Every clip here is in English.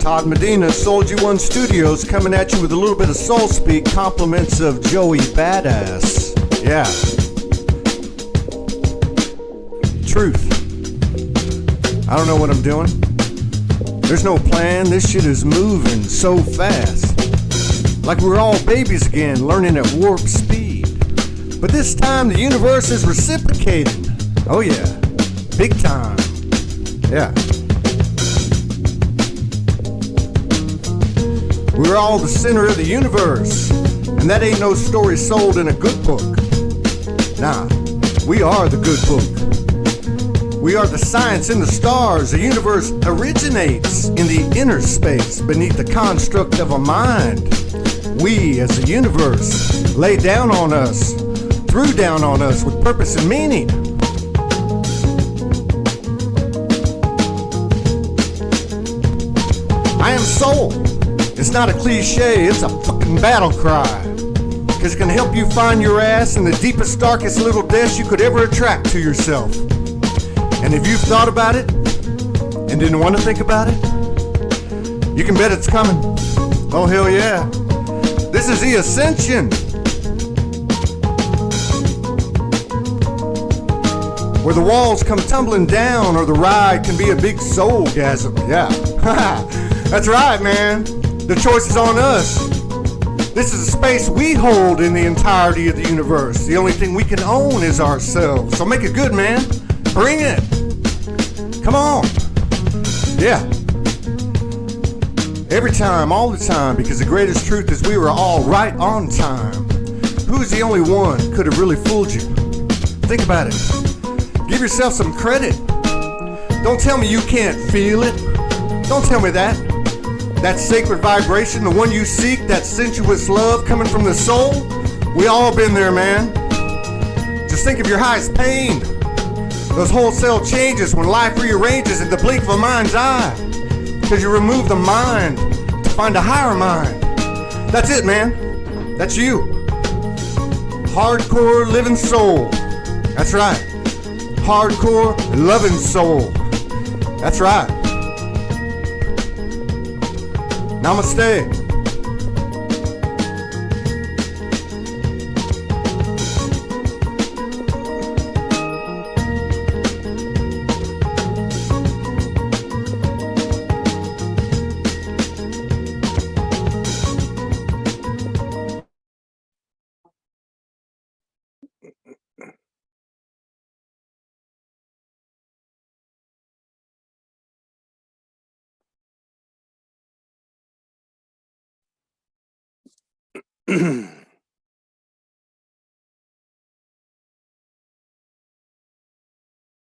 Todd Medina, SoulogyOneStudios, coming at you with a little bit of soul speak, compliments of Joey Badass. Yeah. Truth. I don't know what I'm doing. There's no plan. This shit is moving so fast. Like we're all babies again, learning at warp speed. But this time the universe is reciprocating. Oh yeah. Big time. Yeah. We're all the center of the universe, and that ain't no story sold in a good book. Nah, we are the good book. We are the science in the stars. The universe originates in the inner space beneath the construct of a mind. We, as a universe, lay down on us, threw down on us with purpose and meaning. I am soul. It's not a cliche, it's a fucking battle cry. Cause it can help you find your ass in the deepest, darkest little depths you could ever attract to yourself. And if you've thought about it and didn't want to think about it, you can bet it's coming. Oh hell yeah. This is the ascension. Where the walls come tumbling down or the ride can be a big soul-gasm. Yeah. That's right, man. The choice is on us. This is a space we hold in the entirety of the universe. The only thing we can own is ourselves. So make it good, man. Bring it. Come on. Yeah. Every time, all the time, because the greatest truth is we were all right on time. Who's the only one could have really fooled you? Think about it. Give yourself some credit. Don't tell me you can't feel it. Don't tell me that. That sacred vibration, the one you seek, that sensuous love coming from the soul, we all been there, man. Just think of your highest pain. Those wholesale changes when life rearranges in the blink of a mind's eye. Because you remove the mind to find a higher mind. That's it, man. That's you. Hardcore living soul. That's right. Hardcore loving soul. That's right. Namaste.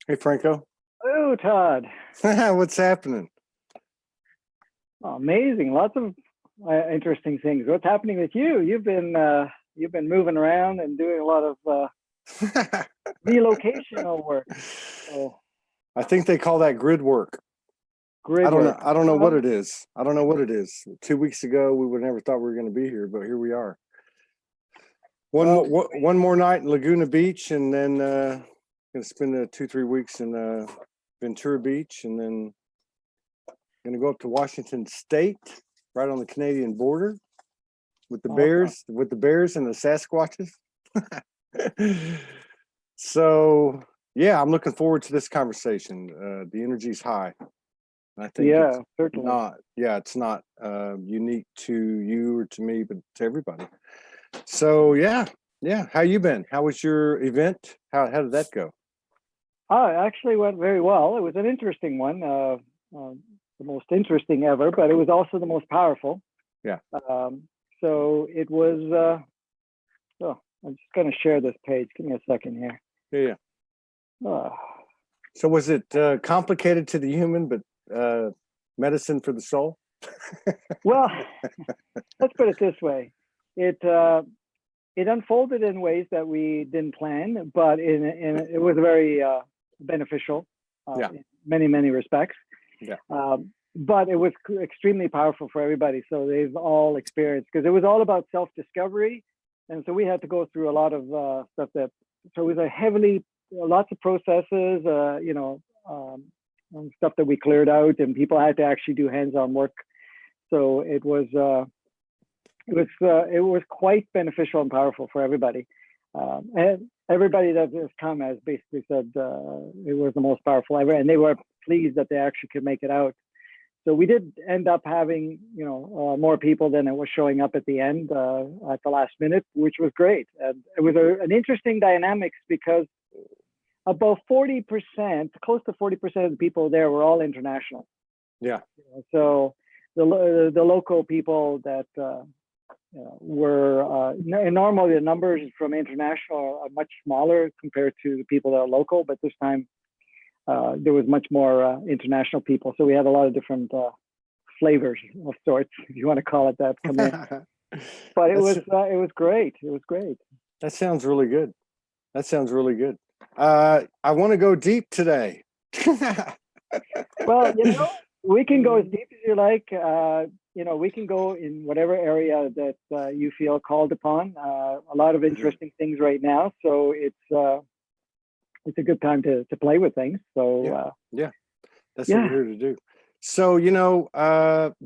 Hey, Franco. Hello, Todd. What's happening? Oh, amazing. Lots of interesting things. What's happening with you? You've been moving around and doing a lot of relocational work. So, I think they call that grid work. grid I don't work. know. I don't know what it is. I don't know what it is. 2 weeks ago, we would never thought we were going to be here, but here we are. One more night in Laguna Beach, and then going to spend 2-3 weeks in Ventura Beach, and then going to go up to Washington State, right on the Canadian border, with the bears, and the Sasquatches. So yeah, I'm looking forward to this conversation. The energy's high. I think certainly. It's not unique to you or to me, but to everybody. So yeah. How you been? How was your event? How did that go? It actually went very well. It was an interesting one, the most interesting ever, but it was also the most powerful. Yeah. So it was. I'm just going to share this page. Give me a second here. Yeah. So was it complicated to the human, but medicine for the soul? Well, let's put it this way. It unfolded in ways that we didn't plan, but it was very beneficial in many respects. Yeah. But it was extremely powerful for everybody. So they've all experienced, because it was all about self-discovery. And so we had to go through a lot of stuff so it was lots of processes, stuff that we cleared out, and people had to actually do hands-on work So it was quite beneficial and powerful for everybody. And everybody that has come has basically said it was the most powerful ever, and they were pleased that they actually could make it out. So we did end up having, more people than it was showing up at the end at the last minute, which was great. And it was an interesting dynamics because about 40%, close to 40% of the people there were all international. Yeah. So the local people that were normally the numbers from international are much smaller compared to the people that are local, but this time there was much more international people. So we had a lot of different flavors of sorts, if you want to call it that, come in. But it was great. It was great. That sounds really good. That sounds really good. I want to go deep today. Well, we can go as deep as you like. We can go in whatever area that you feel called upon. A lot of interesting things right now. So it's a good time to play with things. So that's what we're here to do. So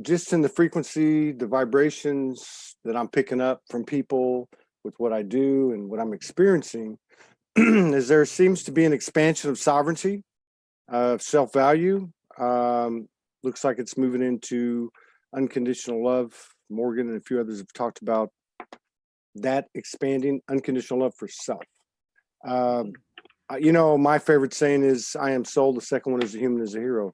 just in the frequency, the vibrations that I'm picking up from people with what I do and what I'm experiencing, is there seems to be an expansion of sovereignty, of self-value. Looks like it's moving into unconditional love. Morgan and a few others have talked about that expanding unconditional love for self. My favorite saying is, I am soul. The second one is, a human is a hero.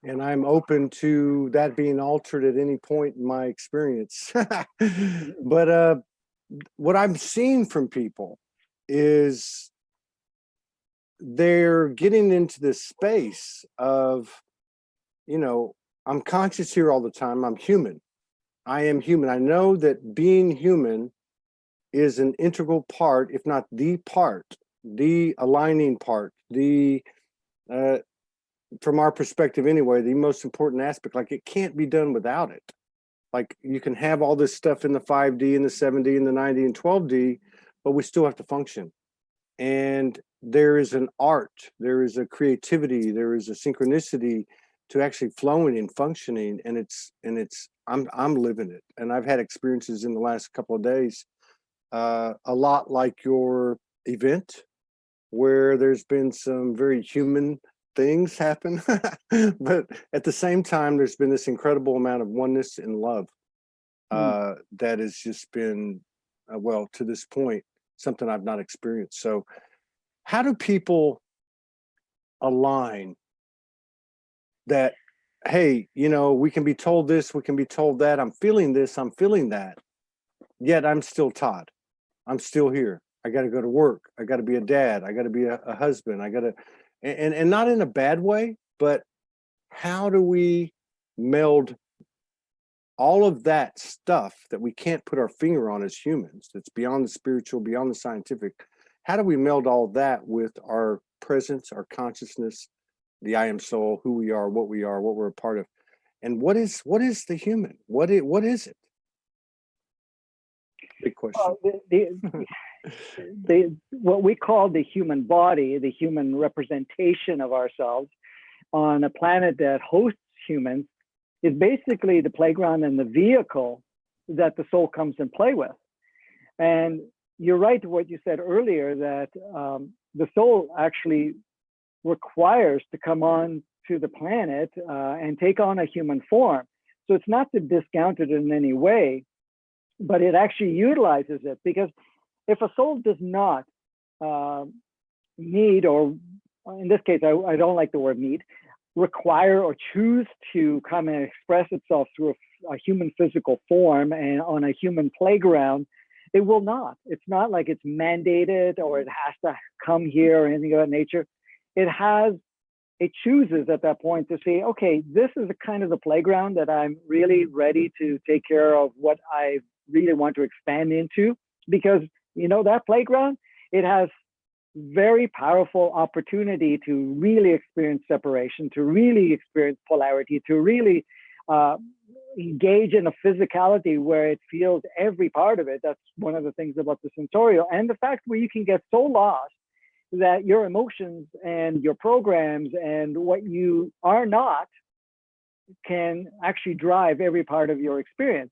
And I'm open to that being altered at any point in my experience. But what I'm seeing from people is they're getting into this space of, I'm conscious here all the time. I'm human. I am human. I know that being human is an integral part, if not the part, the aligning part, from our perspective anyway, the most important aspect. Like, it can't be done without it. Like, you can have all this stuff in the 5D and the 7D and the 9D and 12D, but we still have to function. And there is an art, there is a creativity, there is a synchronicity to actually flowing and functioning. And I'm living it. And I've had experiences in the last couple of days, a lot like your event, where there's been some very human things happen. But at the same time, there's been this incredible amount of oneness and love that has just been, to this point, something I've not experienced. So how do people align that, hey, we can be told this, we can be told that, I'm feeling this, I'm feeling that, yet I'm still Todd. I'm still here. I got to go to work. I got to be a dad. I got to be a husband. I got to, and not in a bad way, but how do we meld all of that stuff that we can't put our finger on as humans, that's beyond the spiritual, beyond the scientific? How do we meld all that with our presence, our consciousness, the I am soul, who we are, what we're a part of? And what is the human? What is it? Big question. Well, what we call the human body, the human representation of ourselves on a planet that hosts humans, is basically the playground and the vehicle that the soul comes and play with. And you're right to what you said earlier, that the soul actually requires to come on to the planet and take on a human form. So it's not to discount it in any way, but it actually utilizes it, because if a soul does not need, or in this case, I don't like the word need, require or choose to come and express itself through a human physical form and on a human playground, it will not. It's not like it's mandated or it has to come here or anything of that nature. It chooses at that point to say, okay, this is the kind of the playground that I'm really ready to take care of what I really want to expand into, because that playground, it has very powerful opportunity to really experience separation, to really experience polarity, to really engage in a physicality where it feels every part of it. That's one of the things about the sensorial, and the fact where you can get so lost that your emotions and your programs and what you are not can actually drive every part of your experience.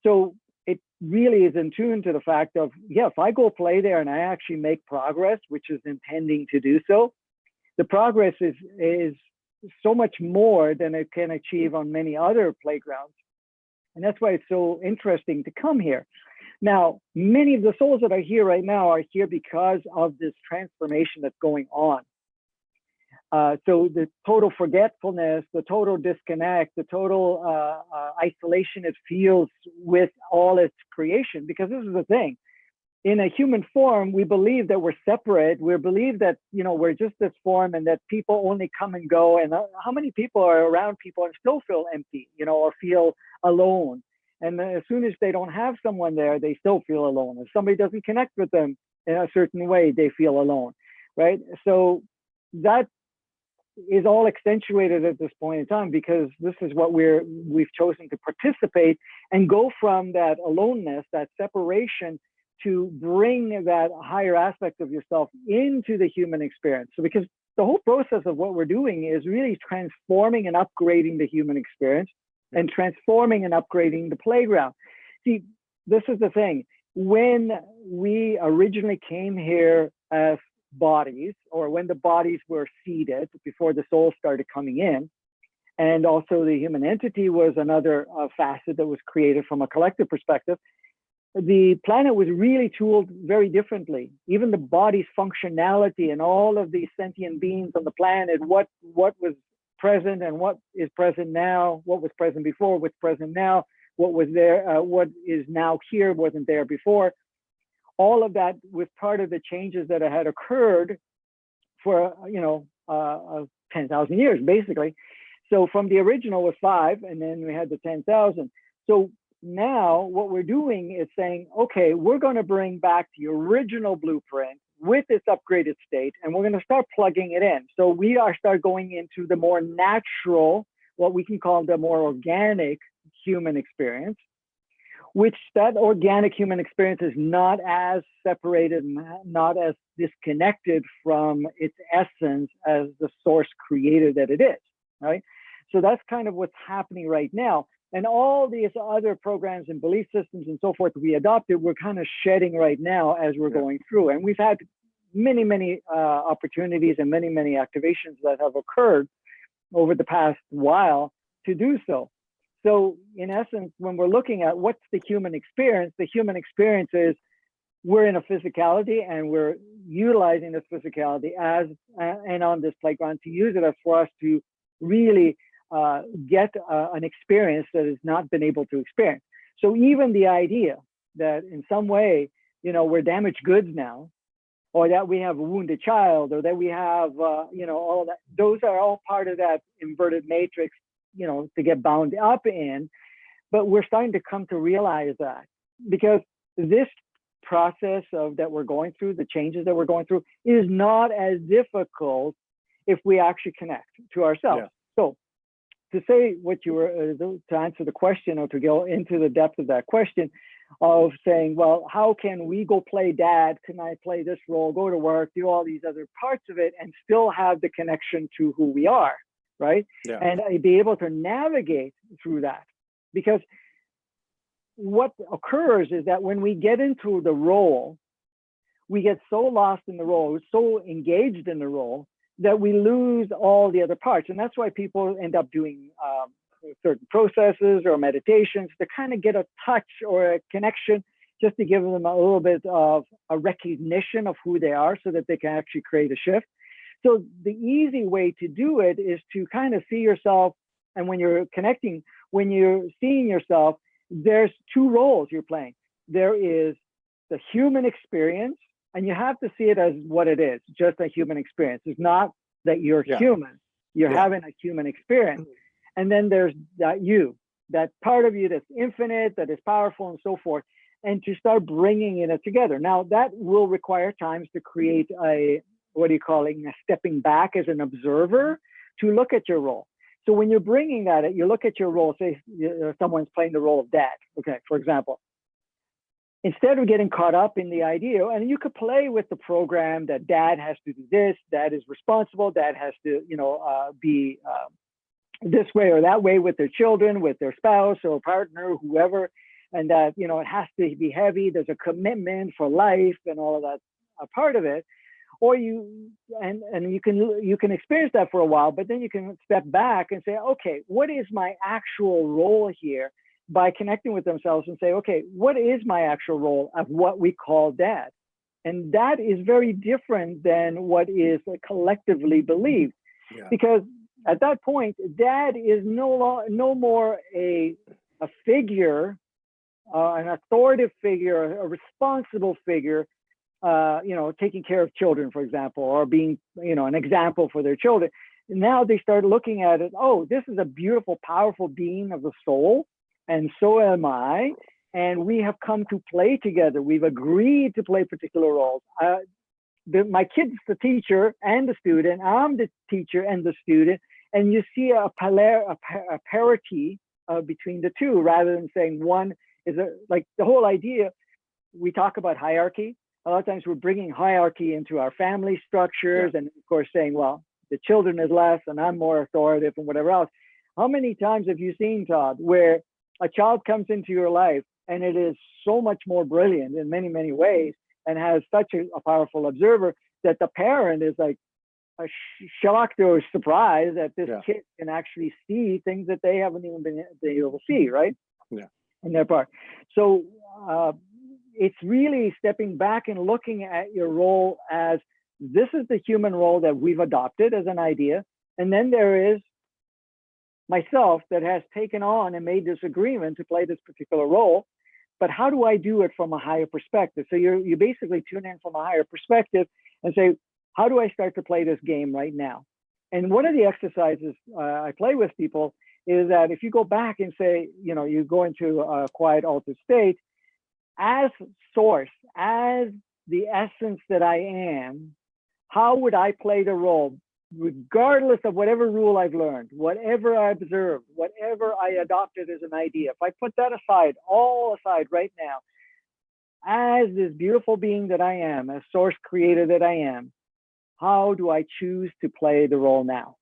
So it really is in tune to the fact of, yeah, if I go play there and I actually make progress, which is intending to do so, the progress is so much more than it can achieve on many other playgrounds. And that's why it's so interesting to come here. Now, many of the souls that are here right now are here because of this transformation that's going on. So the total forgetfulness, the total disconnect, the total isolation it feels with all its creation, because this is the thing. In a human form, we believe that we're separate. We believe that, you know, we're just this form and that people only come and go. And how many people are around people and still feel empty, you know, or feel alone? And as soon as they don't have someone there, they still feel alone. If somebody doesn't connect with them in a certain way, they feel alone, right? So that is all accentuated at this point in time, because this is what we've chosen to participate and go from that aloneness, that separation, to bring that higher aspect of yourself into the human experience. So because the whole process of what we're doing is really transforming and upgrading the human experience and transforming and upgrading the playground. See, this is the thing. When we originally came here as bodies, or when the bodies were seeded before the soul started coming in, and also the human entity was another facet that was created from a collective perspective, the planet was really tooled very differently. Even the body's functionality and all of these sentient beings on the planet, what was present and what is present now, what was present before, what's present now, what was there, what is now here wasn't there before. All of that was part of the changes that had occurred for, 10,000 years, basically. So from the original was 5, and then we had the 10,000. So now what we're doing is saying, okay, we're going to bring back the original blueprint with its upgraded state, and we're going to start plugging it in. So we start going into the more natural, what we can call the more organic human experience, which that organic human experience is not as separated, not as disconnected from its essence as the source creator that it is, right? So that's kind of what's happening right now. And all these other programs and belief systems and so forth we adopted, we're kind of shedding right now as we're going through. And we've had many, many opportunities and many, many activations that have occurred over the past while to do so. So in essence, when we're looking at what's the human experience is we're in a physicality and we're utilizing this physicality as and on this playground to use it as for us to really get an experience that has not been able to experience. So even the idea that in some way, you know, we're damaged goods now, or that we have a wounded child, or that we have, all of that, those are all part of that inverted matrix, you know, to get bound up in. But we're starting to come to realize that, because this process of that we're going through, the changes that we're going through, is not as difficult if we actually connect to ourselves. So to say what you were, to answer the question, or to go into the depth of that question of saying, well, how can we go play dad? Can I play this role, go to work, do all these other parts of it, and still have the connection to who we are, right? And be able to navigate through that. Because what occurs is that when we get into the role, we get so lost in the role, so engaged in the role, that we lose all the other parts. And that's why people end up doing certain processes or meditations to kind of get a touch or a connection, just to give them a little bit of a recognition of who they are, so that they can actually create a shift. So the easy way to do it is to kind of see yourself. And when you're connecting, when you're seeing yourself, there's 2 roles you're playing. There is the human experience, and you have to see it as what it is, just a human experience. It's not that you're human, you're having a human experience. And then there's that part of you that's infinite, that is powerful, and so forth. And to start bringing it together. Now that will require times to create a, what are you calling, a stepping back as an observer to look at your role. So when you're bringing that, you look at your role, say someone's playing the role of dad, okay, for example. Instead of getting caught up in the idea, and you could play with the program that dad has to do this, dad is responsible, dad has to, be this way or that way with their children, with their spouse or partner, whoever, and that, you know, it has to be heavy. There's a commitment for life and all of that, a part of it. Or you can experience that for a while, but then you can step back and say, okay, what is my actual role here? By connecting with themselves and say, okay, what is my actual role of what we call dad? And that is very different than what is collectively believed. Yeah. Because at that point, dad is no more a figure, an authoritative figure, a responsible figure, you know, taking care of children, for example, or being, you know, an example for their children. Now they start looking at it, oh, this is a beautiful, powerful being of the soul, and so am I. And we have come to play together. We've agreed to play particular roles. My kid's the teacher and the student. I'm the teacher and the student. And you see a parity between the two, rather than saying one is like the whole idea. We talk about hierarchy. A lot of times we're bringing hierarchy into our family structures, and of course saying, well, the children is less and I'm more authoritative and whatever else. How many times have you seen, Todd, where a child comes into your life and it is so much more brilliant in many, many ways and has such a powerful observer that the parent is like shocked or surprised that this kid can actually see things that they haven't even been able to see, right? Yeah. In their part. So it's really stepping back and looking at your role as this is the human role that we've adopted as an idea. And then there is myself that has taken on and made this agreement to play this particular role. But how do I do it from a higher perspective? So you basically tune in from a higher perspective and say, how do I start to play this game right now? And one of the exercises I play with people is that if you go back and say, you know, you go into a quiet altered state, as source, as the essence that I am, how would I play the role, regardless of whatever rule I've learned, whatever I observed, whatever I adopted as an idea? If I put that aside, all aside right now, as this beautiful being that I am, as source creator that I am, how do I choose to play the role now?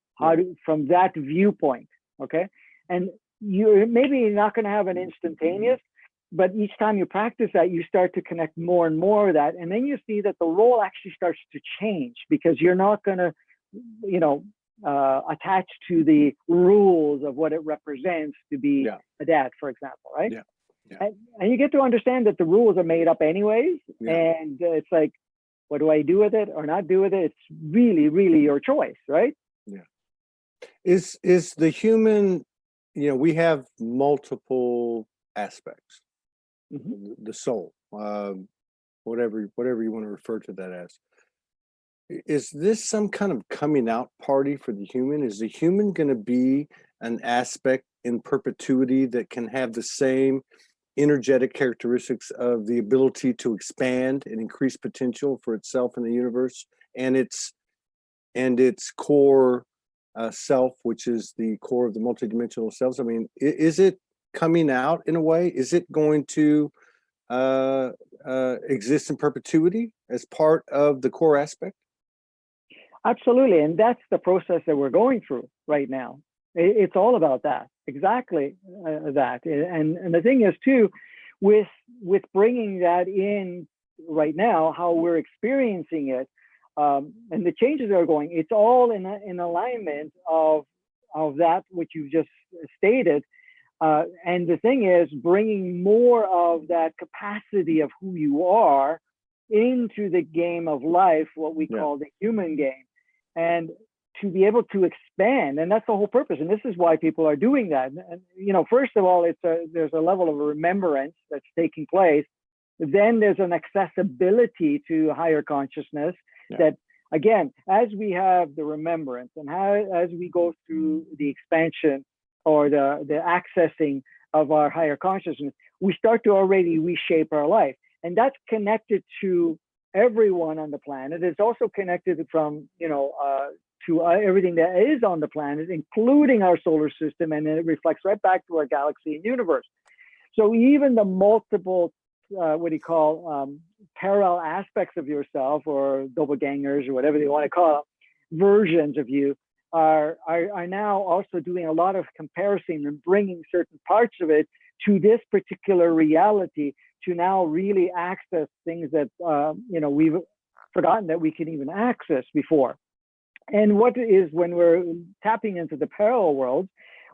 From that viewpoint, okay? And you're not going to have an instantaneous, but each time you practice that, you start to connect more and more of that. And then you see that the role actually starts to change because you're not going to, you know, attach to the rules of what it represents to be a dad, for example, right? Yeah. Yeah. And you get to understand that the rules are made up anyways. Yeah. And it's like, what do I do with it or not do with it? It's really, really your choice, right? Yeah. Is the human, you know, we have multiple aspects. Mm-hmm. The soul, whatever you want to refer to that as. Is this some kind of coming out party for the human? Is the human going to be an aspect in perpetuity that can have the same energetic characteristics of the ability to expand and increase potential for itself in the universe and its core self, which is the core of the multidimensional selves? I mean, is it coming out in a way? Is it going to exist in perpetuity as part of the core aspect? Absolutely. And that's the process that we're going through right now. It's all about that, exactly that. And the thing is too, with bringing that in right now, how we're experiencing it, and the changes that are going, it's all in alignment of that which you just stated. And the thing is, bringing more of that capacity of who you are into the game of life, what we call the human game, and to be able to expand. And that's the whole purpose. And this is why people are doing that. And, you know, first of all, there's a level of remembrance that's taking place. Then there's an accessibility to higher consciousness that, again, as we have the remembrance and as we go through the expansion or the accessing of our higher consciousness, we start to already reshape our life. And that's connected to everyone on the planet. It's also connected from, you know, to everything that is on the planet, including our solar system, and it reflects right back to our galaxy and universe. So even the multiple, parallel aspects of yourself, or doppelgangers, or whatever you want to call them, versions of you, are now also doing a lot of comparison and bringing certain parts of it to this particular reality to now really access things that we've forgotten that we can even access before. And what is when we're tapping into the parallel worlds,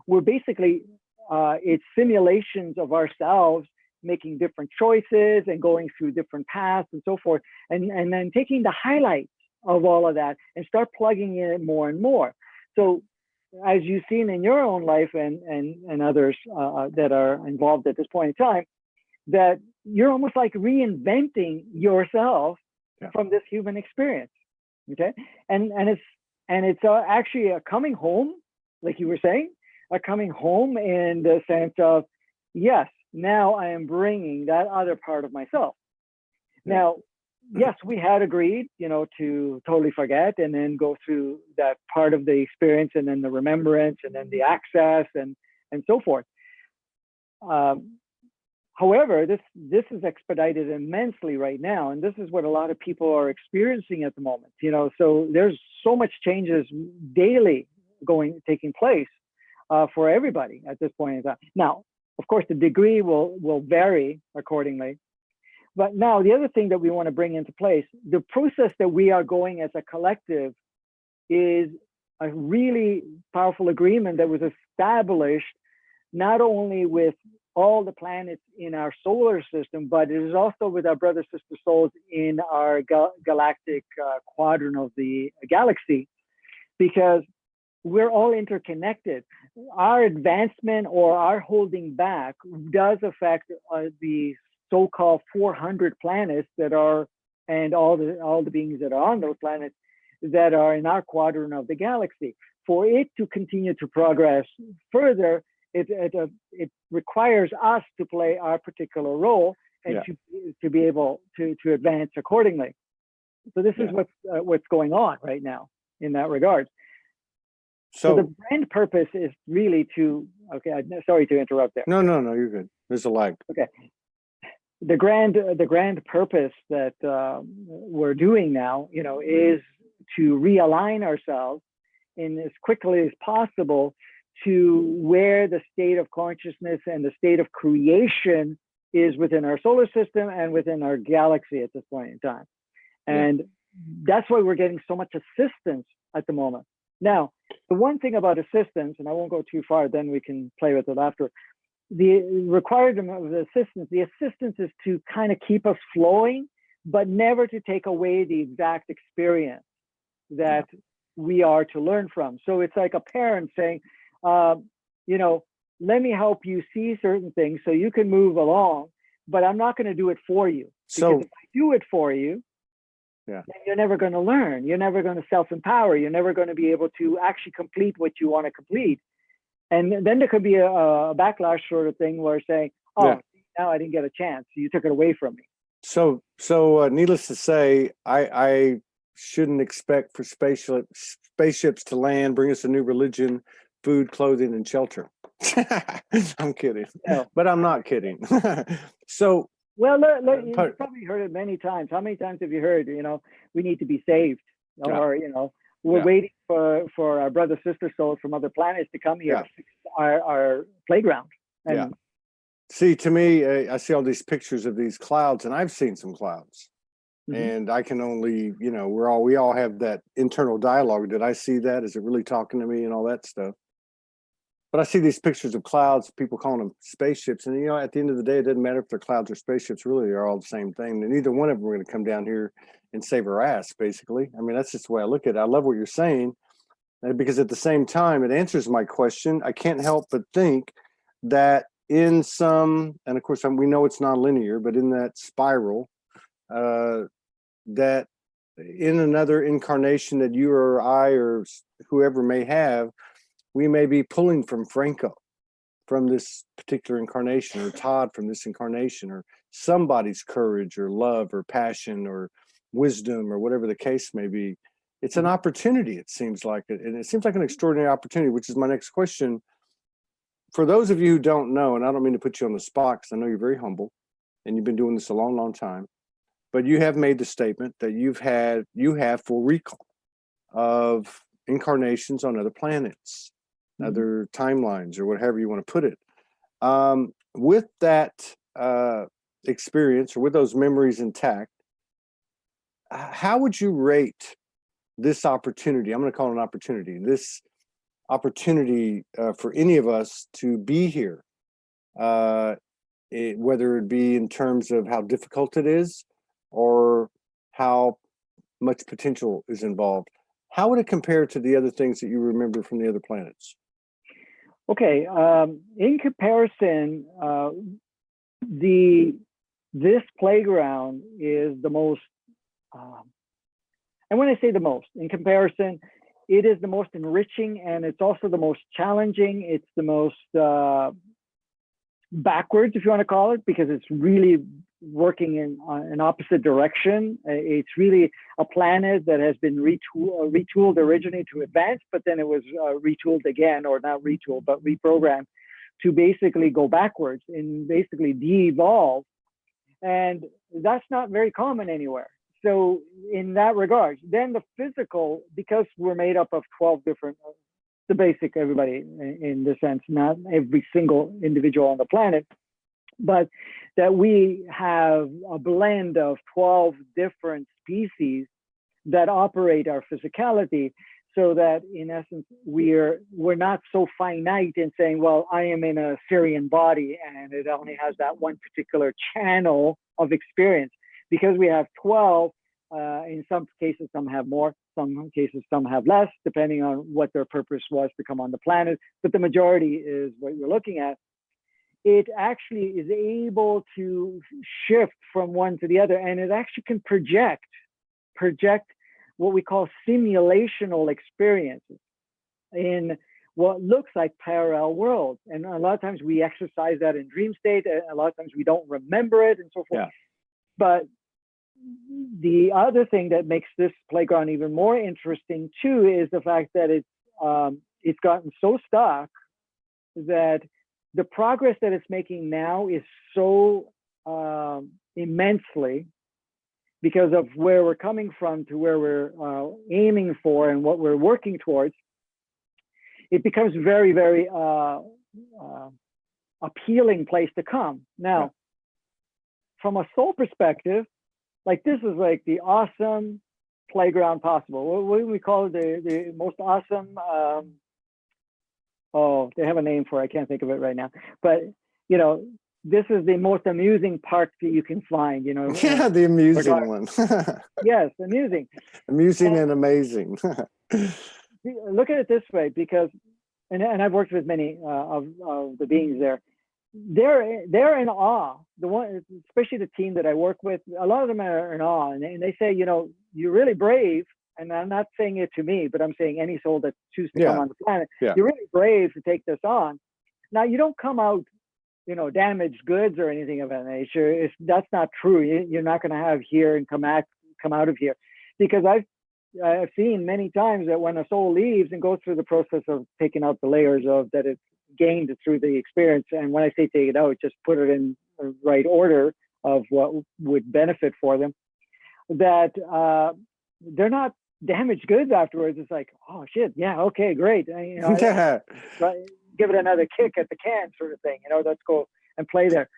we're basically it's simulations of ourselves making different choices and going through different paths and so forth, and then taking the highlights of all of that and start plugging in more and more. So as you've seen in your own life and others that are involved at this point in time, that you're almost like reinventing yourself from this human experience. Okay. And it's actually a coming home, like you were saying, a coming home in the sense of, yes, now I am bringing that other part of myself. Now, yes, we had agreed, to totally forget and then go through that part of the experience and then the remembrance and then the access and so forth. However, this is expedited immensely right now, and this is what a lot of people are experiencing at the moment. So there's so much changes daily taking place for everybody at this point in time. Now, of course, the degree will vary accordingly. But now the other thing that we want to bring into place, the process that we are going as a collective is a really powerful agreement that was established not only with all the planets in our solar system, but it is also with our brother, sister souls in our galactic quadrant of the galaxy, because we're all interconnected. Our advancement or our holding back does affect the so-called 400 planets that are, and all the beings that are on those planets that are in our quadrant of the galaxy. For it to continue to progress further, it requires us to play our particular role and to be able to advance accordingly. So this is what's going on right now in that regard. So the grand purpose is really to, sorry to interrupt there. No, you're good. There's a lag. Okay. The grand purpose that we're doing now, is to realign ourselves in as quickly as possible to where the state of consciousness and the state of creation is within our solar system and within our galaxy at this point in time. And that's why we're getting so much assistance at the moment. Now, the one thing about assistance, and I won't go too far, then we can play with it after. The requirement of the assistance is to kind of keep us flowing, but never to take away the exact experience that we are to learn from. So it's like a parent saying, let me help you see certain things so you can move along, but I'm not going to do it for you. Because if I do it for you, then you're never going to learn. You're never going to self-empower. You're never going to be able to actually complete what you want to complete. And then there could be a backlash sort of thing where saying, now I didn't get a chance. You took it away from me. So needless to say, I shouldn't expect for spaceships to land, bring us a new religion, food, clothing, and shelter. I'm kidding, but I'm not kidding. So, well, you've probably heard it many times. How many times have you heard, we need to be saved, or, we're waiting for our brother, sister souls from other planets to come here to fix our playground. And see, to me, I see all these pictures of these clouds, and I've seen some clouds. And I can only, we all have that internal dialogue. Did I see that? Is it really talking to me and all that stuff? But I see these pictures of clouds, people calling them spaceships. And, at the end of the day, it doesn't matter if they're clouds or spaceships, really, they're all the same thing. And neither one of them are going to come down here and save our ass, basically. I mean, that's just the way I look at it. I love what you're saying, because at the same time, it answers my question. I can't help but think that in some, and of course, we know it's non-linear, but in that spiral, that in another incarnation that you or I or whoever may have, we may be pulling from Franco from this particular incarnation, or Todd from this incarnation, or somebody's courage or love or passion or wisdom or whatever the case may be. It's an opportunity, it seems like it. And it seems like an extraordinary opportunity, which is my next question. For those of you who don't know, and I don't mean to put you on the spot because I know you're very humble and you've been doing this a long, long time, but you have made the statement that you have full recall of incarnations on other planets, other timelines, or whatever you want to put it. With that experience, or with those memories intact, how would you rate this opportunity? I'm going to call it an opportunity. This opportunity for any of us to be here, whether it be in terms of how difficult it is or how much potential is involved. How would it compare to the other things that you remember from the other planets? Okay, in comparison, this playground is the most, and when I say the most, in comparison, it is the most enriching, and it's also the most challenging. It's the most backwards, if you want to call it, because it's really working in an opposite direction. It's really a planet that has been retooled originally to advance, but then it was retooled again, or not retooled, but reprogrammed to basically go backwards and basically de-evolve. And that's not very common anywhere. So in that regard, then the physical, because we're made up of 12 different, the basic everybody in the sense, not every single individual on the planet, but that we have a blend of 12 different species that operate our physicality, so that in essence, we're not so finite in saying, well, I am in a Syrian body and it only has that one particular channel of experience. Because we have 12, in some cases, some have more, some cases, some have less, depending on what their purpose was to come on the planet. But the majority is what you're looking at. It actually is able to shift from one to the other, and it actually can project what we call simulational experiences in what looks like parallel worlds. And a lot of times we exercise that in dream state, and a lot of times we don't remember it and so forth. Yeah. But the other thing that makes this playground even more interesting too is the fact that it's gotten so stuck that the progress that it's making now is so immensely, because of where we're coming from to where we're aiming for and what we're working towards. It becomes very, very appealing place to come. Now, from a soul perspective, like this is like the awesome playground possible. What do we call it? The most awesome, oh, they have a name for it. I can't think of it right now. But, you know, this is the most amusing park that you can find, you know. Yeah, the amusing one. Yes, amusing. Amusing and amazing. Look at it this way, because, and I've worked with many of the beings there. They're in awe. The one, especially the team that I work with, a lot of them are in awe, and they say, you know, you're really brave. And I'm not saying it to me, but I'm saying any soul that chooses to come on the planet, you're really brave to take this on. Now, you don't come out, you know, damaged goods or anything of that nature. That's not true. You're not going to have here and come out of here, because I've seen many times that when a soul leaves and goes through the process of taking out the layers of that it's gained through the experience, and when I say take it out, just put it in the right order of what would benefit for them, that they're not damaged goods afterwards. It's like, oh shit, yeah, okay, great, you know, give it another kick at the can, sort of thing, you know, let's go and play there.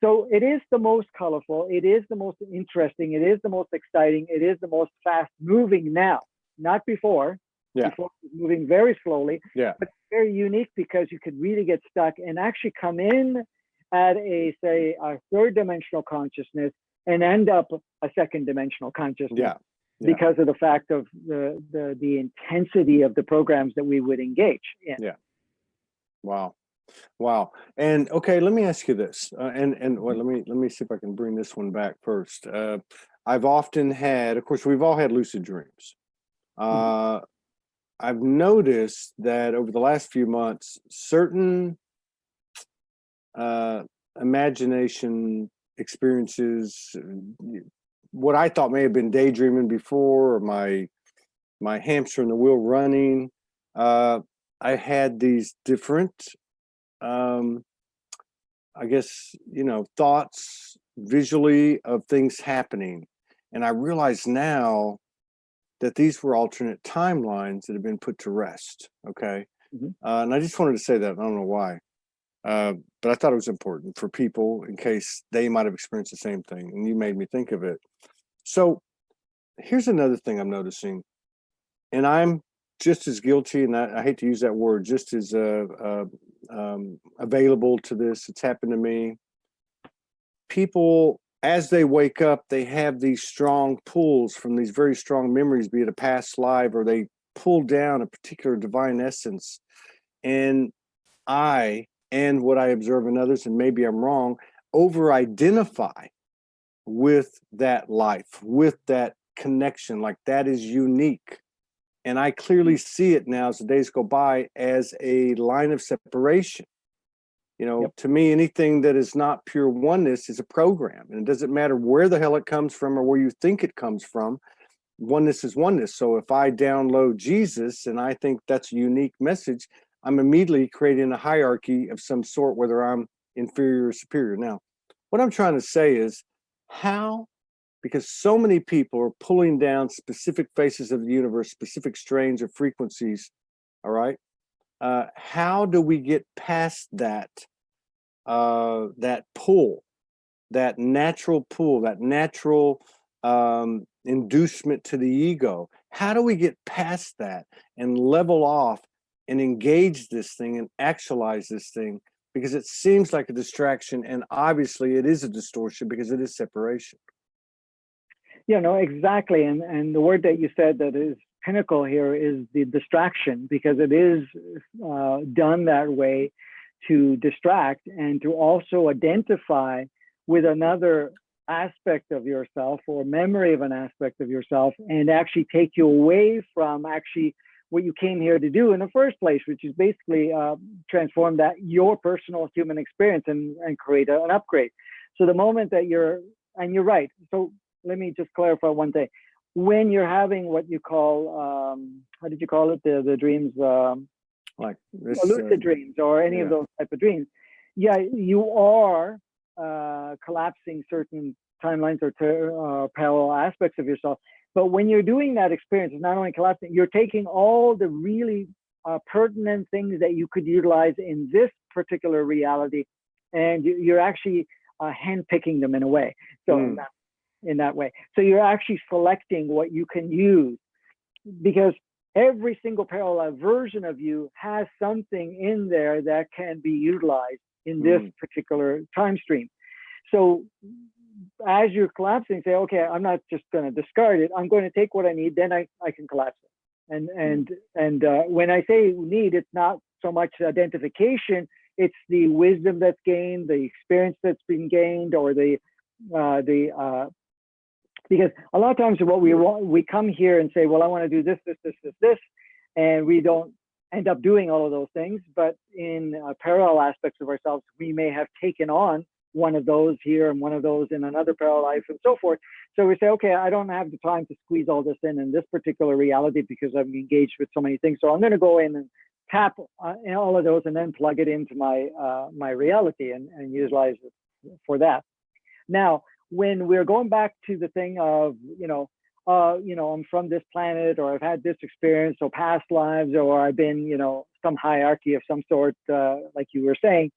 So it is the most colorful, it is the most interesting, it is the most exciting, it is the most fast moving now, not before. Before it was moving very slowly, but very unique, because you could really get stuck and actually come in at a third dimensional consciousness and end up a second dimensional consciousness. Because of the fact of the intensity of the programs that we would engage in. Wow. And okay, let me ask you this, well, let me see if I can bring this one back first. I've often had, of course, we've all had lucid dreams. I've noticed that over the last few months, certain imagination experiences, what I thought may have been daydreaming before, or my hamster in the wheel running, I had these different, I guess, you know, thoughts visually of things happening. And I realize now that these were alternate timelines that have been put to rest. Okay. Mhm. And I just wanted to say that. I don't know why. But I thought it was important for people in case they might have experienced the same thing. And you made me think of it. So here's another thing I'm noticing. And I'm just as guilty, and I hate to use that word, just as available to this. It's happened to me. People, as they wake up, they have these strong pulls from these very strong memories, be it a past life, or they pull down a particular divine essence. And I, and what I observe in others, and maybe I'm wrong, over-identify with that life, with that connection, like that is unique. And I clearly see it now as the days go by as a line of separation. You know, Yep. to me, anything that is not pure oneness is a program. And it doesn't matter where the hell it comes from or where you think it comes from. Oneness is oneness. So if I download Jesus and I think that's a unique message, I'm immediately creating a hierarchy of some sort, whether I'm inferior or superior. Now, what I'm trying to say is how, because so many people are pulling down specific faces of the universe, specific strains of frequencies, all right? How do we get past that pull, that natural pull, that natural inducement to the ego? How do we get past that and level off and engage this thing and actualize this thing? Because it seems like a distraction, and obviously it is a distortion because it is separation. Yeah, no, exactly. And the word that you said that is pinnacle here is the distraction, because it is done that way to distract and to also identify with another aspect of yourself or memory of an aspect of yourself, and actually take you away from actually what you came here to do in the first place, which is basically transform that your personal human experience and create an upgrade. So the moment that you're right. So let me just clarify one thing. When you're having what you call, how did you call it? The dreams, Like this, lucid dreams or any of those type of dreams. Yeah, you are collapsing certain timelines or parallel aspects of yourself. But when you're doing that experience, it's not only collapsing, you're taking all the really pertinent things that you could utilize in this particular reality, and you're actually handpicking them in a way. So in that way. So you're actually selecting what you can use, because every single parallel version of you has something in there that can be utilized in this particular time stream. So as you're collapsing, say, okay, I'm not just going to discard it. I'm going to take what I need, then I can collapse it. And when I say need, it's not so much identification, it's the wisdom that's gained, the experience that's been gained, or because a lot of times what we come here and say, well, I want to do this, and we don't end up doing all of those things. But in parallel aspects of ourselves, we may have taken on one of those here and one of those in another parallel life and so forth. So we say, okay, I don't have the time to squeeze all this in this particular reality because I'm engaged with so many things. So I'm going to go in and tap all of those and then plug it into my reality and utilize it for that. Now, when we're going back to the thing of, I'm from this planet, or I've had this experience, so past lives, or I've been, some hierarchy of some sort, like you were saying,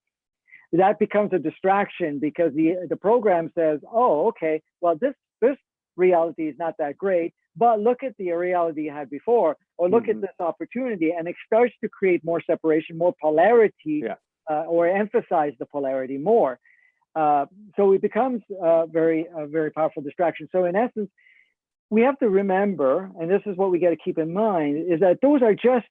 that becomes a distraction, because the program says, oh, okay, well, this reality is not that great, but look at the reality you had before, or look at this opportunity, and it starts to create more separation, more polarity, or emphasize the polarity more. So it becomes a very powerful distraction. So in essence, we have to remember, and this is what we got to keep in mind, is that those are just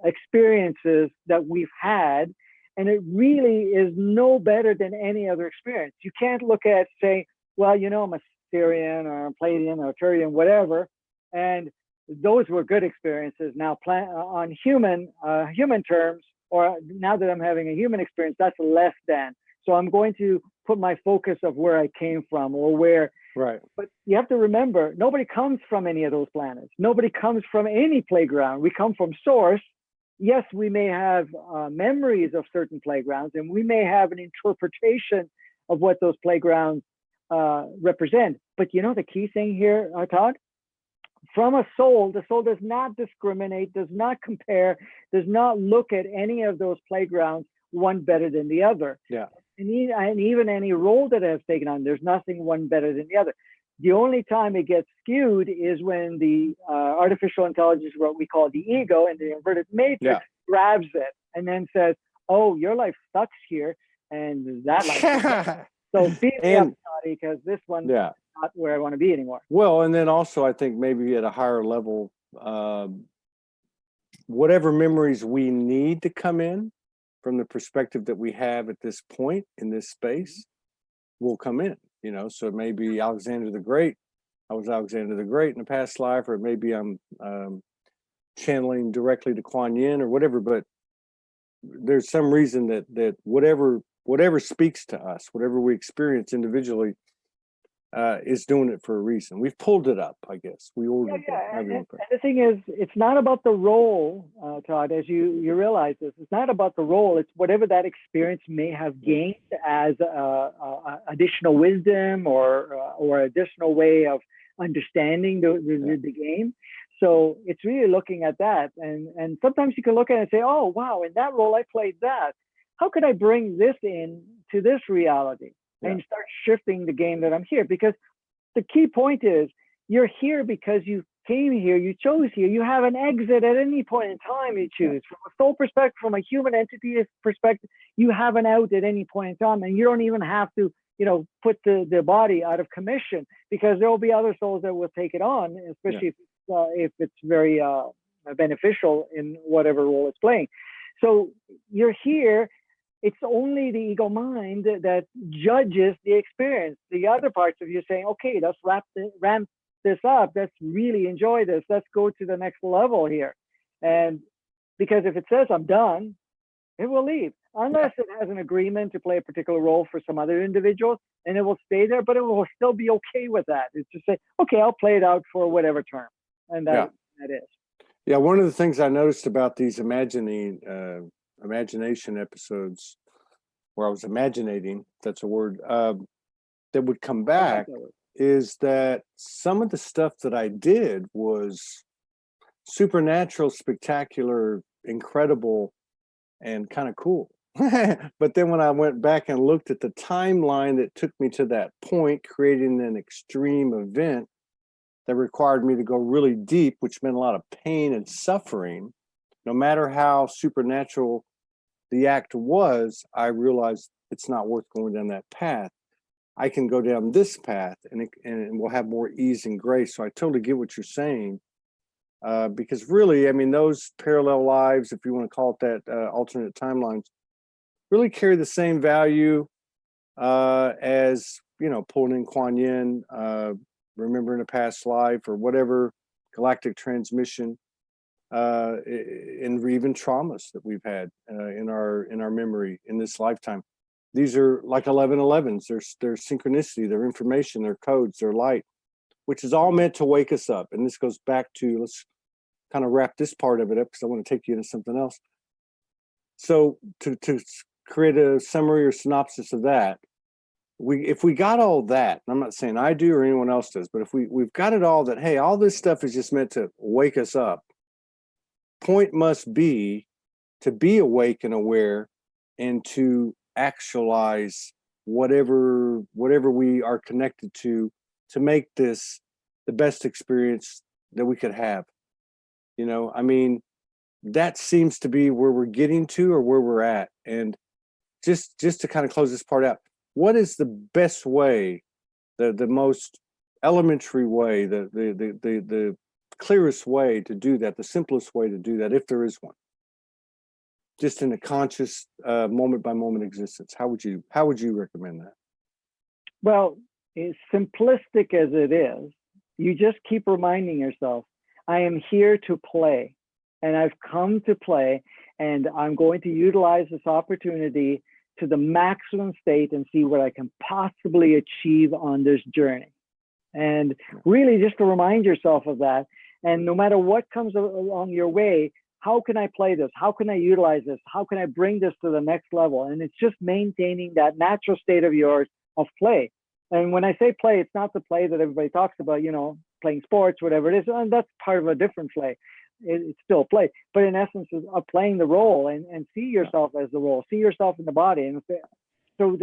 experiences that we've had, and it really is no better than any other experience. You can't look at, say, well, I'm a Syrian or a Palladian or Turian, whatever, and those were good experiences. Now, on human terms, or now that I'm having a human experience, that's less than. So I'm going to put my focus of where I came from, or where. Right. But you have to remember, nobody comes from any of those planets. Nobody comes from any playground. We come from source. Yes, we may have memories of certain playgrounds, and we may have an interpretation of what those playgrounds represent. But the key thing here, Todd, from a soul, the soul does not discriminate, does not compare, does not look at any of those playgrounds, one better than the other. Yeah. And even any role that it has taken on, there's nothing one better than the other. The only time it gets skewed is when the artificial intelligence, what we call the ego and the inverted matrix, grabs it and then says, oh, your life sucks here, and that life sucks. So beat me up, because this one's not where I want to be anymore. Well, and then also I think maybe at a higher level, whatever memories we need to come in from the perspective that we have at this point in this space will come in, you know. So it may be Alexander the Great. I was Alexander the Great in a past life, or maybe I'm channeling directly to Kuan Yin or whatever, but there's some reason that whatever speaks to us, whatever we experience individually, is doing it for a reason. We've pulled it up, I guess. We ordered it. And the thing is, it's not about the role, Todd, as you realize this. It's not about the role. It's whatever that experience may have gained as additional wisdom or additional way of understanding the game. So it's really looking at that. And sometimes you can look at it and say, oh, wow, in that role, I played that. How could I bring this in to this reality? And start shifting the game that I'm here. Because the key point is, you're here because you came here, you chose here, you have an exit at any point in time you choose. From a soul perspective, from a human entity perspective, you have an out at any point in time, and you don't even have to, you know, put the body out of commission, because there will be other souls that will take it on, especially if it's very beneficial in whatever role it's playing. So you're here. It's only the ego mind that judges the experience. The other parts of you saying, okay, let's ramp this up. Let's really enjoy this. Let's go to the next level here. And because if it says I'm done, it will leave. Unless it has an agreement to play a particular role for some other individuals, and it will stay there, but it will still be okay with that. It's just say, okay, I'll play it out for whatever term. And that is. Yeah, one of the things I noticed about these imagination episodes, where I was imaginating, that's a word, that would come back, is that some of the stuff that I did was supernatural, spectacular, incredible, and kind of cool. But then when I went back and looked at the timeline that took me to that point, creating an extreme event that required me to go really deep, which meant a lot of pain and suffering, no matter how supernatural the act was, I realized it's not worth going down that path. I can go down this path, and we'll have more ease and grace. So I totally get what you're saying, because really, I mean, those parallel lives, if you want to call it that, alternate timelines, really carry the same value as, you know, pulling in Kuan Yin, remembering a past life, or whatever galactic transmission. And even traumas that we've had in our memory in this lifetime. These are like 1111s. They're synchronicity, they're information, they're codes, they're light, which is all meant to wake us up. And this goes back to, let's kind of wrap this part of it up, because I want to take you into something else. So to create a summary or synopsis of that, if we got all that, and I'm not saying I do or anyone else does, but if we've got it all, that, hey, all this stuff is just meant to wake us up. Point must be to be awake and aware, and to actualize whatever we are connected to make this the best experience that we could have. You know, I mean, that seems to be where we're getting to, or where we're at. And just to kind of close this part out, what is the best way, the most elementary way, the clearest way to do that, the simplest way to do that, if there is one, just in a conscious moment by moment existence? How would you recommend that? Well, as simplistic as it is, you just keep reminding yourself, I am here to play, and I've come to play, and I'm going to utilize this opportunity to the maximum state and see what I can possibly achieve on this journey. And really just to remind yourself of that. And no matter what comes along your way, how can I play this? How can I utilize this? How can I bring this to the next level? And it's just maintaining that natural state of yours of play. And when I say play, it's not the play that everybody talks about, you know, playing sports, whatever it is, and that's part of a different play. It's still play, but in essence of playing the role and see yourself as the role, see yourself in the body. And so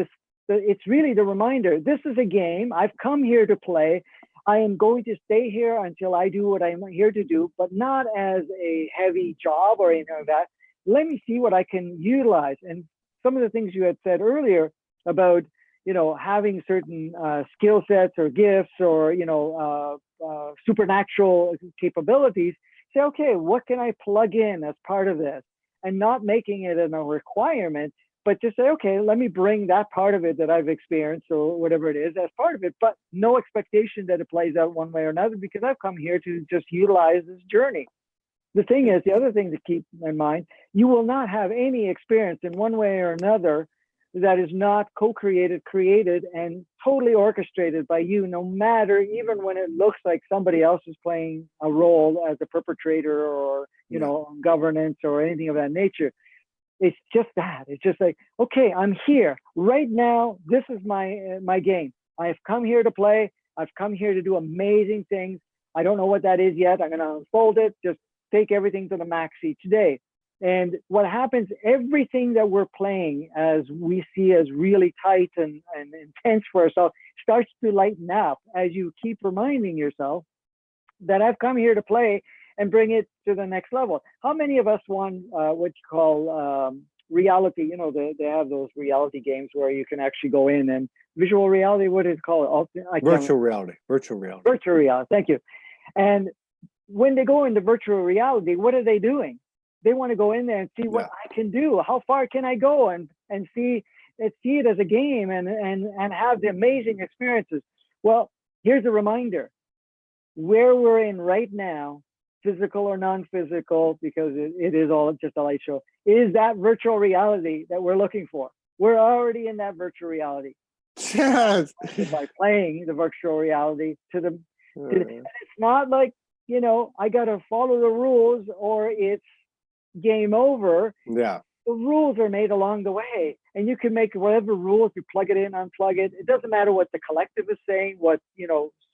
it's really the reminder, this is a game. I've come here to play. I am going to stay here until I do what I'm here to do, but not as a heavy job or anything like that. Let me see what I can utilize. And some of the things you had said earlier about, having certain skill sets or gifts or, supernatural capabilities, say, okay, what can I plug in as part of this? And not making it a requirement, but just say, okay, let me bring that part of it that I've experienced or whatever it is as part of it, but no expectation that it plays out one way or another, because I've come here to just utilize this journey. The thing is, the other thing to keep in mind, you will not have any experience in one way or another that is not co-created, created, and totally orchestrated by you, no matter, even when it looks like somebody else is playing a role as a perpetrator or, governance or anything of that nature. It's just that. It's just like, okay, I'm here right now. This is my game. I've come here to play. I've come here to do amazing things. I don't know what that is yet. I'm going to unfold it. Just take everything to the max each day. And what happens, everything that we're playing as we see as really tight and intense for ourselves starts to lighten up as you keep reminding yourself that I've come here to play and bring it to the next level. How many of us want what you call reality? They have those reality games where you can actually go in and visual reality, what is it called? Virtual reality. Virtual reality. Thank you. And when they go into virtual reality, what are they doing? They want to go in there and see what I can do. How far can I go and see it as a game and have the amazing experiences. Well, here's a reminder. Where we're in right now, physical or non-physical, because it is all just a light show, is that virtual reality that we're looking for. We're already in that virtual reality. Yes. By playing the virtual reality and it's not like, I got to follow the rules or it's game over. Yeah. The rules are made along the way, and you can make whatever rules, you plug it in, unplug it. It doesn't matter what the collective is saying, what,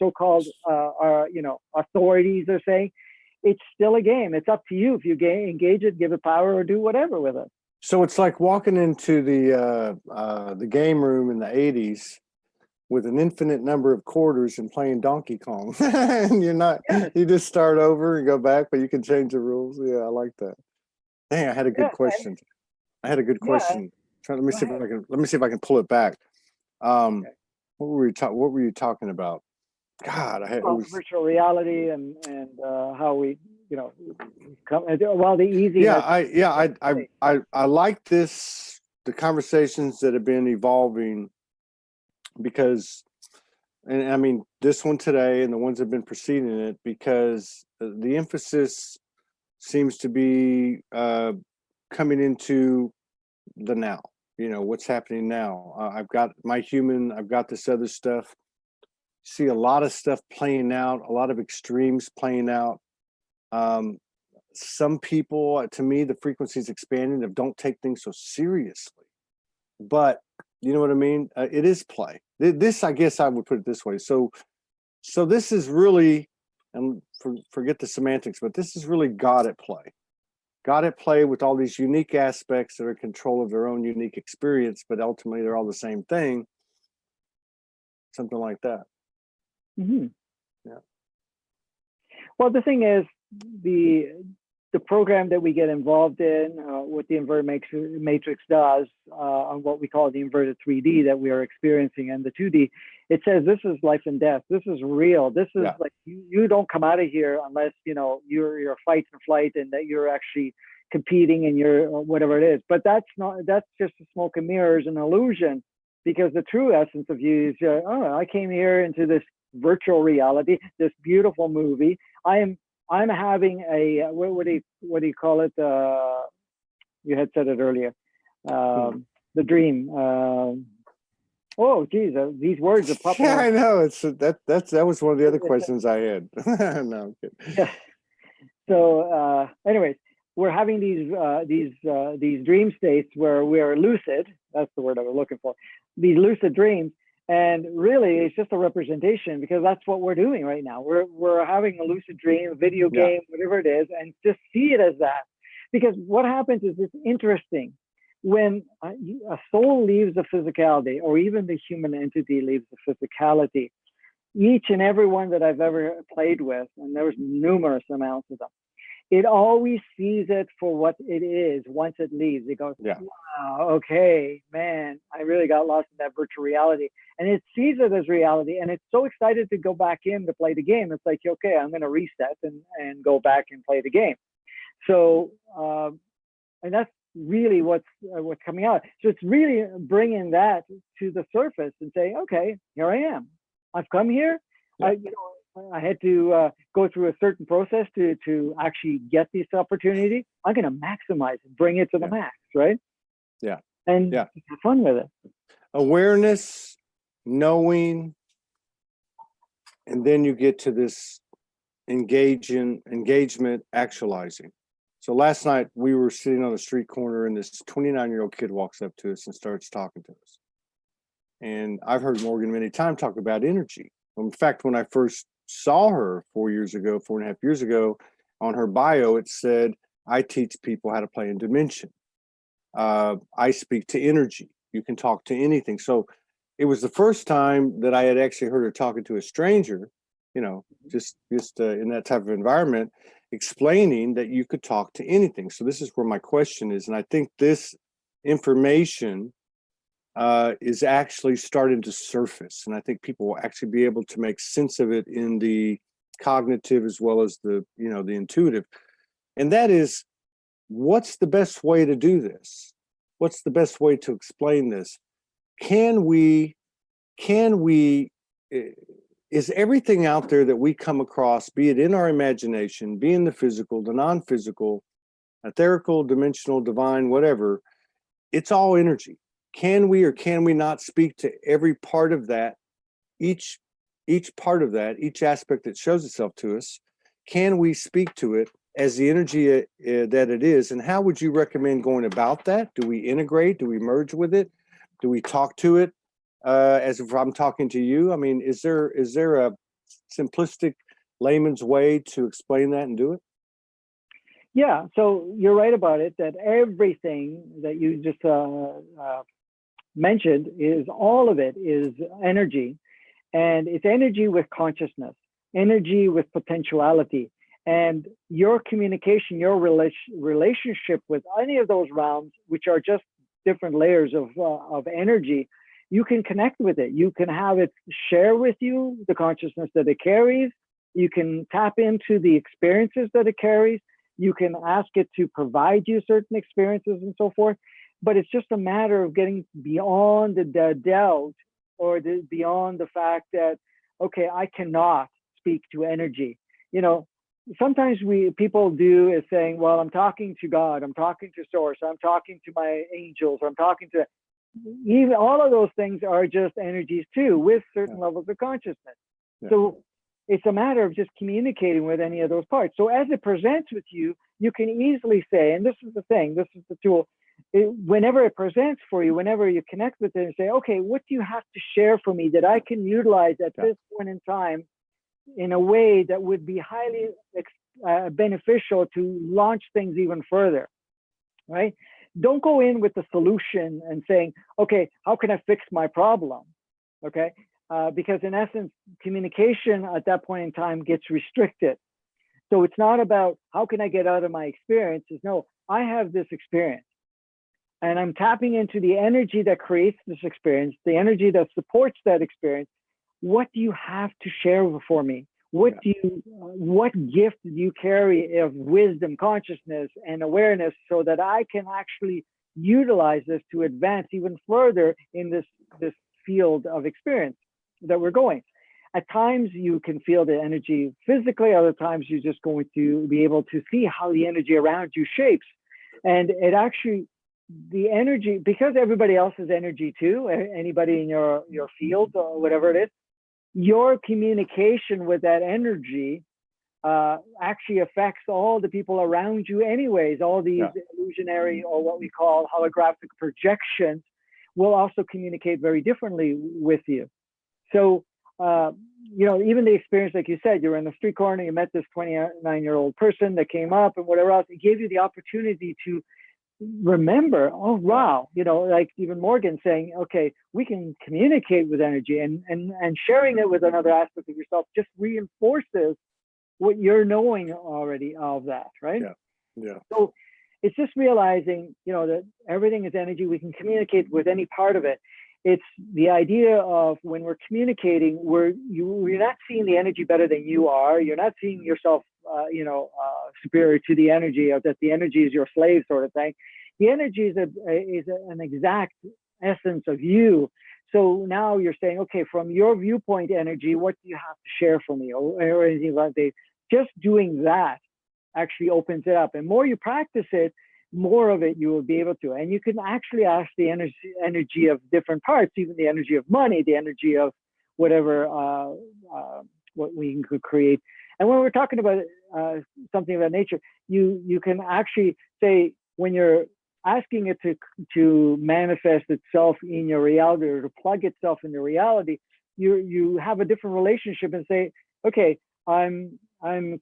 so-called, authorities are saying. It's still a game. It's up to you if you engage it, give it power, or do whatever with it. So it's like walking into the game room in the 80s with an infinite number of quarters and playing Donkey Kong. And you just start over and go back, but you can change the rules. Yeah, I like that. Dang, I had a good question. Let me see if I can pull it back. What were you talking about? God, virtual reality and how we, the easy. I like the conversations that have been evolving, because, and I mean this one today and the ones that have been preceding it, because the emphasis seems to be coming into the now. What's happening now. I've got this other stuff. See a lot of stuff playing out, a lot of extremes playing out. Some people, to me, the frequency is expanding of don't take things so seriously. But you know what I mean? It is play. This, I guess I would put it this way. So this is really, and forget the semantics, but this is really God at play. God at play with all these unique aspects that are in control of their own unique experience, but ultimately they're all the same thing. Something like that. Mm-hmm. Yeah. Well, the thing is, the program that we get involved in, what the inverted matrix does, on what we call the inverted 3D that we are experiencing, and the 2D, it says this is life and death. This is real. This is like you don't come out of here unless you're fight and flight, and that you're actually competing and you're whatever it is. But that's just a smoke and mirrors, an illusion, because the true essence of you is, I came here into this virtual reality, this beautiful movie. I'm having a what do you call it? You had said it earlier. The dream. Oh, geez, these words are popping. Yeah, I know. That was one of the other questions I had. No, I'm kidding. Yeah. So, anyways, we're having these dream states where we are lucid. That's the word I was looking for. These lucid dreams, And really, it's just a representation, because that's what we're doing right now. We're having a lucid dream, a video game, whatever it is, and just see it as that. Because what happens is, it's interesting. When a soul leaves the physicality, or even the human entity leaves the physicality, each and every one that I've ever played with, and there's numerous amounts of them, it always sees it for what it is. Once it leaves, it goes, wow, okay, man, I really got lost in that virtual reality. And it sees it as reality, and it's so excited to go back in to play the game. It's like, okay, I'm going to reset and go back and play the game. So, and that's really what's coming out. So it's really bringing that to the surface and saying, okay, here I am. I've come here. I had to go through a certain process to actually get this opportunity. I'm going to maximize it, bring it to the max, right? Yeah. And have fun with it. Awareness, knowing, and then you get to this engagement, actualizing. So last night we were sitting on the street corner, and this 29-year-old kid walks up to us and starts talking to us. And I've heard Morgan many times talk about energy. In fact, when I first saw her 4.5 years ago, on her bio, it said, I teach people how to play in dimension. I speak to energy. You can talk to anything. So it was the first time that I had actually heard her talking to a stranger, you know, just in that type of environment, explaining that you could talk to anything. So this is where my question is. And I think this information is actually starting to surface. And I think people will actually be able to make sense of it in the cognitive as well as the, you know, the intuitive. And that is, what's the best way to do this? What's the best way to explain this? Is everything out there that we come across, be it in our imagination, be in the physical, the non-physical, etherical, dimensional, divine, whatever, it's all energy. Can we or can we not speak to every part of that, each part of that, each aspect that shows itself to us? Can we speak to it as the energy that it is? And how would you recommend going about that? Do we integrate? Do we merge with it? Do we talk to it as if I'm talking to you? I mean, is there a simplistic layman's way to explain that and do it? Yeah, so you're right about it, that everything that you just mentioned, is all of it is energy. And it's energy with consciousness, energy with potentiality. And your communication, your relationship with any of those realms, which are just different layers of energy, you can connect with it. You can have it share with you the consciousness that it carries. You can tap into the experiences that it carries. You can ask it to provide you certain experiences and so forth. But it's just a matter of getting beyond the doubt, or beyond the fact that, okay, I cannot speak to energy. You know, sometimes people do is saying, well, I'm talking to God, I'm talking to source, I'm talking to my angels, I'm talking to, even all of those things are just energies too, with certain levels of consciousness. So it's a matter of just communicating with any of those parts. So as it presents with you, you can easily say, and this is the thing, this is the tool, whenever it presents for you, whenever you connect with it and say, okay, what do you have to share for me that I can utilize at this point in time in a way that would be highly beneficial to launch things even further, right? Don't go in with the solution and saying, okay, how can I fix my problem? Okay, because in essence, communication at that point in time gets restricted. So it's not about how can I get out of my experience. It's no, I have this experience, and I'm tapping into the energy that creates this experience, the energy that supports that experience. What do you have to share for me? What gift do you carry of wisdom, consciousness, and awareness, so that I can actually utilize this to advance even further in this field of experience that we're going? At times you can feel the energy physically, other times you're just going to be able to see how the energy around you shapes. And it actually, the energy, because everybody else is energy too, anybody in your field or whatever it is, your communication with that energy actually affects all the people around you anyways. All these illusionary, or what we call holographic projections, will also communicate very differently with you. So, even the experience, like you said, you were in the street corner, you met this 29-year-old person that came up and whatever else, it gave you the opportunity to remember, oh, wow, like even Morgan saying, okay, we can communicate with energy, and sharing it with another aspect of yourself just reinforces what you're knowing already of that, right? Yeah. So it's just realizing, that everything is energy. We can communicate with any part of it. It's the idea of when we're communicating, you're not seeing the energy better than you are. You're not seeing yourself, superior to the energy, or that the energy is your slave, sort of thing. The energy is an exact essence of you. So now you're saying, okay, from your viewpoint energy, what do you have to share for me, or anything like that? Just doing that actually opens it up. And more you practice it, more of it you will be able to. And you can actually ask the energy of different parts, even the energy of money, the energy of whatever, what we could create. And when we're talking about something of that nature, you can actually say, when you're asking it to manifest itself in your reality, or to plug itself into reality, you have a different relationship and say, okay, I'm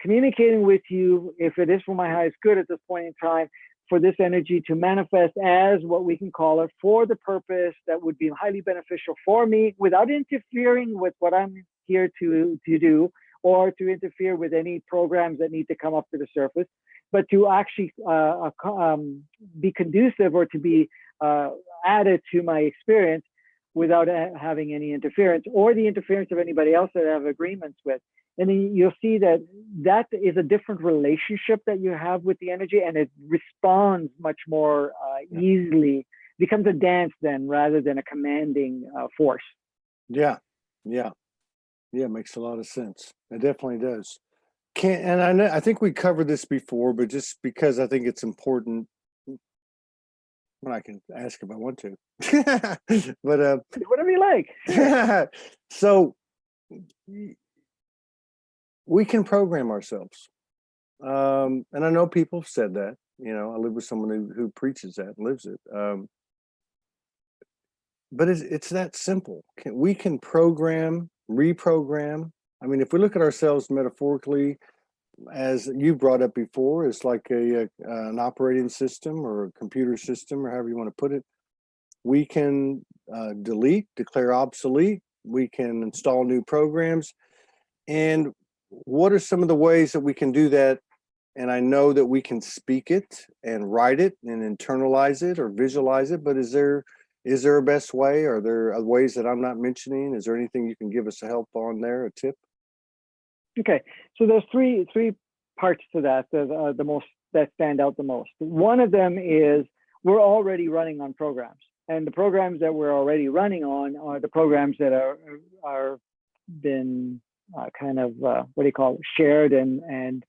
communicating with you, if it is for my highest good at this point in time, for this energy to manifest as what we can call it, for the purpose that would be highly beneficial for me, without interfering with what I'm here to do, or to interfere with any programs that need to come up to the surface, but to actually be conducive, or to be added to my experience without having any interference, or the interference of anybody else that I have agreements with. And then you'll see that is a different relationship that you have with the energy, and it responds much more easily. It becomes a dance then, rather than a commanding force. Yeah. Makes a lot of sense. It definitely does. I think we covered this before, but just because I think it's important, when I can ask if I want to, but whatever you like. So we can program ourselves, and I know people have said that. I live with someone who preaches that and lives it. But it's that simple. We can program, reprogram. I mean, if we look at ourselves metaphorically, as you brought up before, it's like an operating system, or a computer system, or however you want to put it. We can delete, declare obsolete. We can install new programs. And what are some of the ways that we can do that? And I know that we can speak it and write it and internalize it or visualize it, but is there a best way? Are there ways that I'm not mentioning? Is there anything you can give us a help on there, a tip? Okay, so there's three parts to that, the most that stand out the most. One of them is we're already running on programs, and the programs that we're already running on are the programs that are been kind of shared and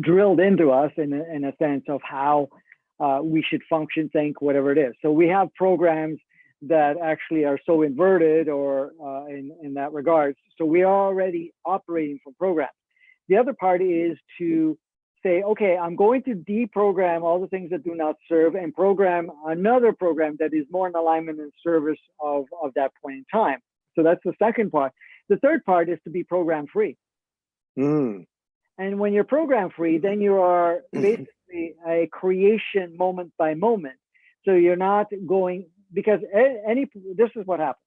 drilled into us in a sense of how we should function, think, whatever it is. So we have programs that actually are so inverted, or in that regard. So we are already operating from programs. The other part is to say, okay, I'm going to deprogram all the things that do not serve, and program another program that is more in alignment and service of that point in time. So that's the second part. The third part is to be program free. And when you're program free, then you are basically a creation moment by moment. So you're not going, because this is what happens.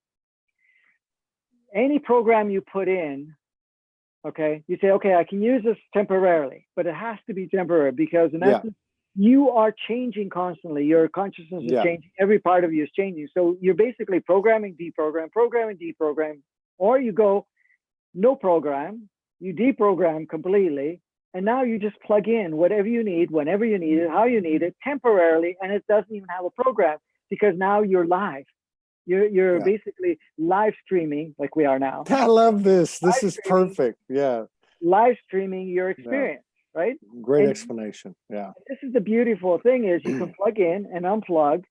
Any program you put in, okay, you say, okay, I can use this temporarily, but it has to be temporary, because in essence, you are changing constantly. Your consciousness is changing. Every part of you is changing. So you're basically programming, deprogram, or you go no program, you deprogram completely, and now you just plug in whatever you need, whenever you need it, how you need it, temporarily, and it doesn't even have a program, because now you're live. You're basically live streaming, like we are now. I love this. This is perfect. Yeah. Live streaming your experience, right? Great explanation. Yeah. This is the beautiful thing, is you can plug in and unplug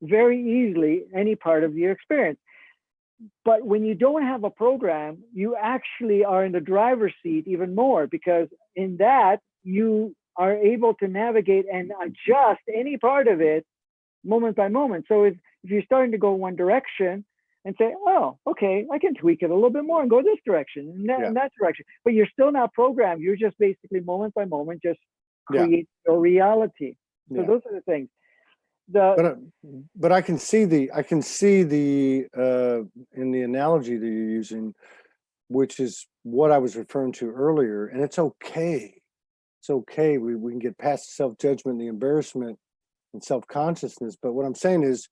very easily any part of your experience. But when you don't have a program, you actually are in the driver's seat even more, because in that you are able to navigate and adjust any part of it moment by moment. So if you're starting to go one direction, and say, oh, okay, I can tweak it a little bit more and go this direction and in that direction. But you're still not programmed. You're just basically moment by moment, just create your reality. So those are the things. But I can see the in the analogy that you're using, which is what I was referring to earlier, and it's okay. It's okay. We can get past self-judgment, the embarrassment, and self-consciousness. But what I'm saying is,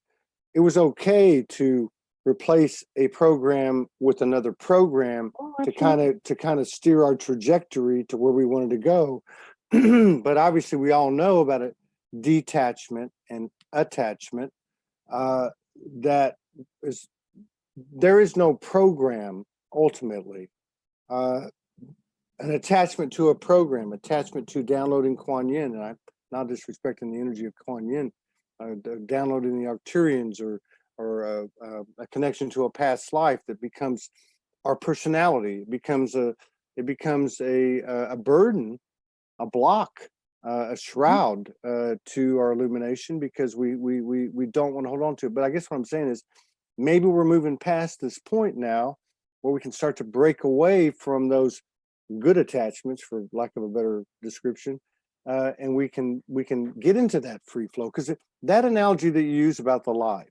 it was okay to replace a program with another program to kind of steer our trajectory to where we wanted to go. But obviously, we all know about it. Detachment and attachment, that is, there is no program ultimately. An attachment to a program, attachment to downloading Kuan Yin, and I'm not disrespecting the energy of Kuan Yin, downloading the Arcturians, or a connection to a past life that becomes our personality. It becomes a burden, a block, a shroud to our illumination, because we don't want to hold on to it. But I guess what I'm saying is, maybe we're moving past this point now where we can start to break away from those good attachments, for lack of a better description, and we can get into that free flow. Because that analogy that you use about the live,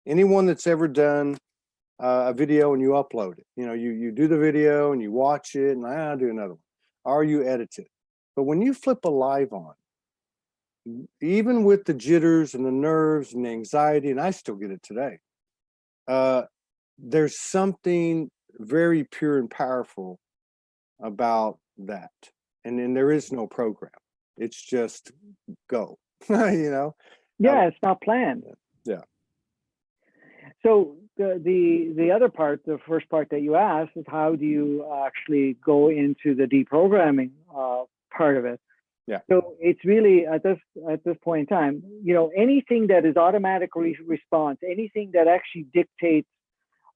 anyone that's ever done a video and you upload it, you do the video and you watch it, and I'll do another one, or you edit it. But when you flip a live on, even with the jitters and the nerves and the anxiety, and I still get it today, there's something very pure and powerful about that. And then there is no program. It's just go, Yeah, it's not planned. Yeah. So the other part, the first part that you asked, is how do you actually go into the deprogramming part of it? Yeah. So it's really at this point in time, anything that is automatic response, anything that actually dictates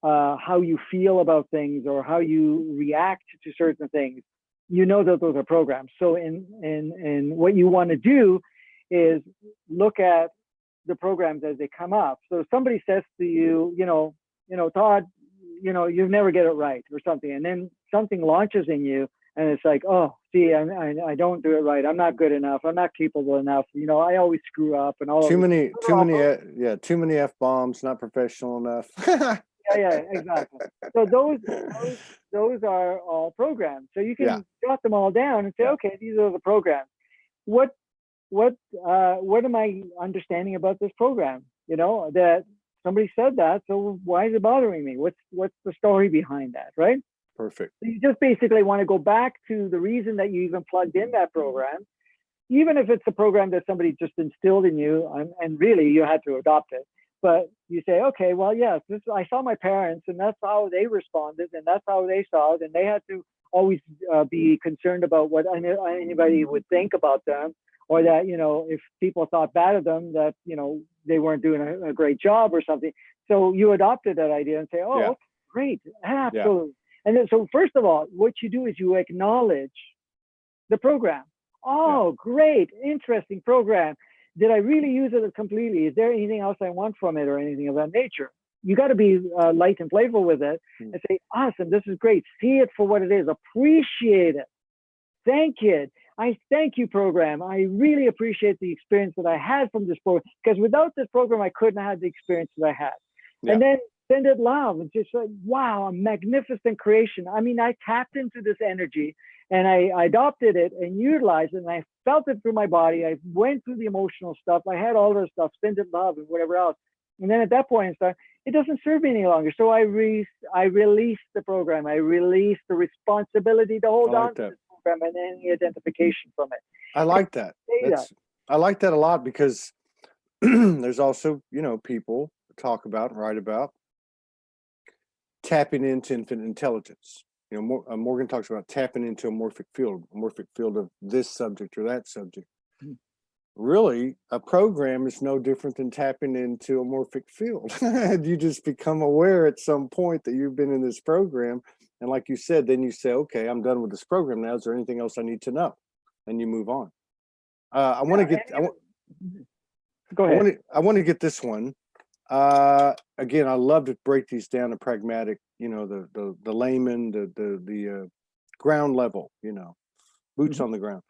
how you feel about things or how you react to certain things, that those are programs. So in what you want to do is look at the programs as they come up. So if somebody says to you, Todd, you never get it right or something, and then something launches in you, and it's like, oh, see, I don't do it right. I'm not good enough. I'm not capable enough. I always screw up and all. Too many F-bombs, not professional enough. Yeah, exactly. So those are all programs. So you can jot them all down and say, okay, these are the programs. What am I understanding about this program? That somebody said that, so why is it bothering me? What's the story behind that, right? Perfect. So you just basically want to go back to the reason that you even plugged in that program, even if it's a program that somebody just instilled in you, and really you had to adopt it. But you say, okay, well, yes, I saw my parents, and that's how they responded, and that's how they saw it, and they had to always be concerned about what anybody would think about them, or that, if people thought bad of them, that, they weren't doing a great job or something. So you adopted that idea and say, oh, great, absolutely. Yeah. And then, so first of all, what you do is you acknowledge the program. Oh, great, interesting program. Did I really use it completely? Is there anything else I want from it or anything of that nature? You got to be light and playful with it and say, awesome, this is great. See it for what it is. Appreciate it. Thank you. I thank you, program. I really appreciate the experience that I had from this program, because without this program, I couldn't have the experience that I had. Yeah. And then send it love and just like, wow, a magnificent creation. I mean, I tapped into this energy and I adopted it and utilized it, and I felt it through my body. I went through the emotional stuff. I had all this stuff, send it love and whatever else. And then at that point in time, it doesn't serve me any longer. So I release the program. I release the responsibility to hold on to this program and any identification from it. I like that. I like that a lot, because there's also, people talk about and write about tapping into infinite intelligence. Morgan talks about tapping into a morphic field of this subject or that subject. Mm-hmm. Really, a program is no different than tapping into a morphic field. You just become aware at some point that you've been in this program. And like you said, then you say, okay, I'm done with this program now. Is there anything else I need to know? And you move on. I want to get this one. Again, I love to break these down to pragmatic, you know, the layman, the ground level, you know, boots on the ground.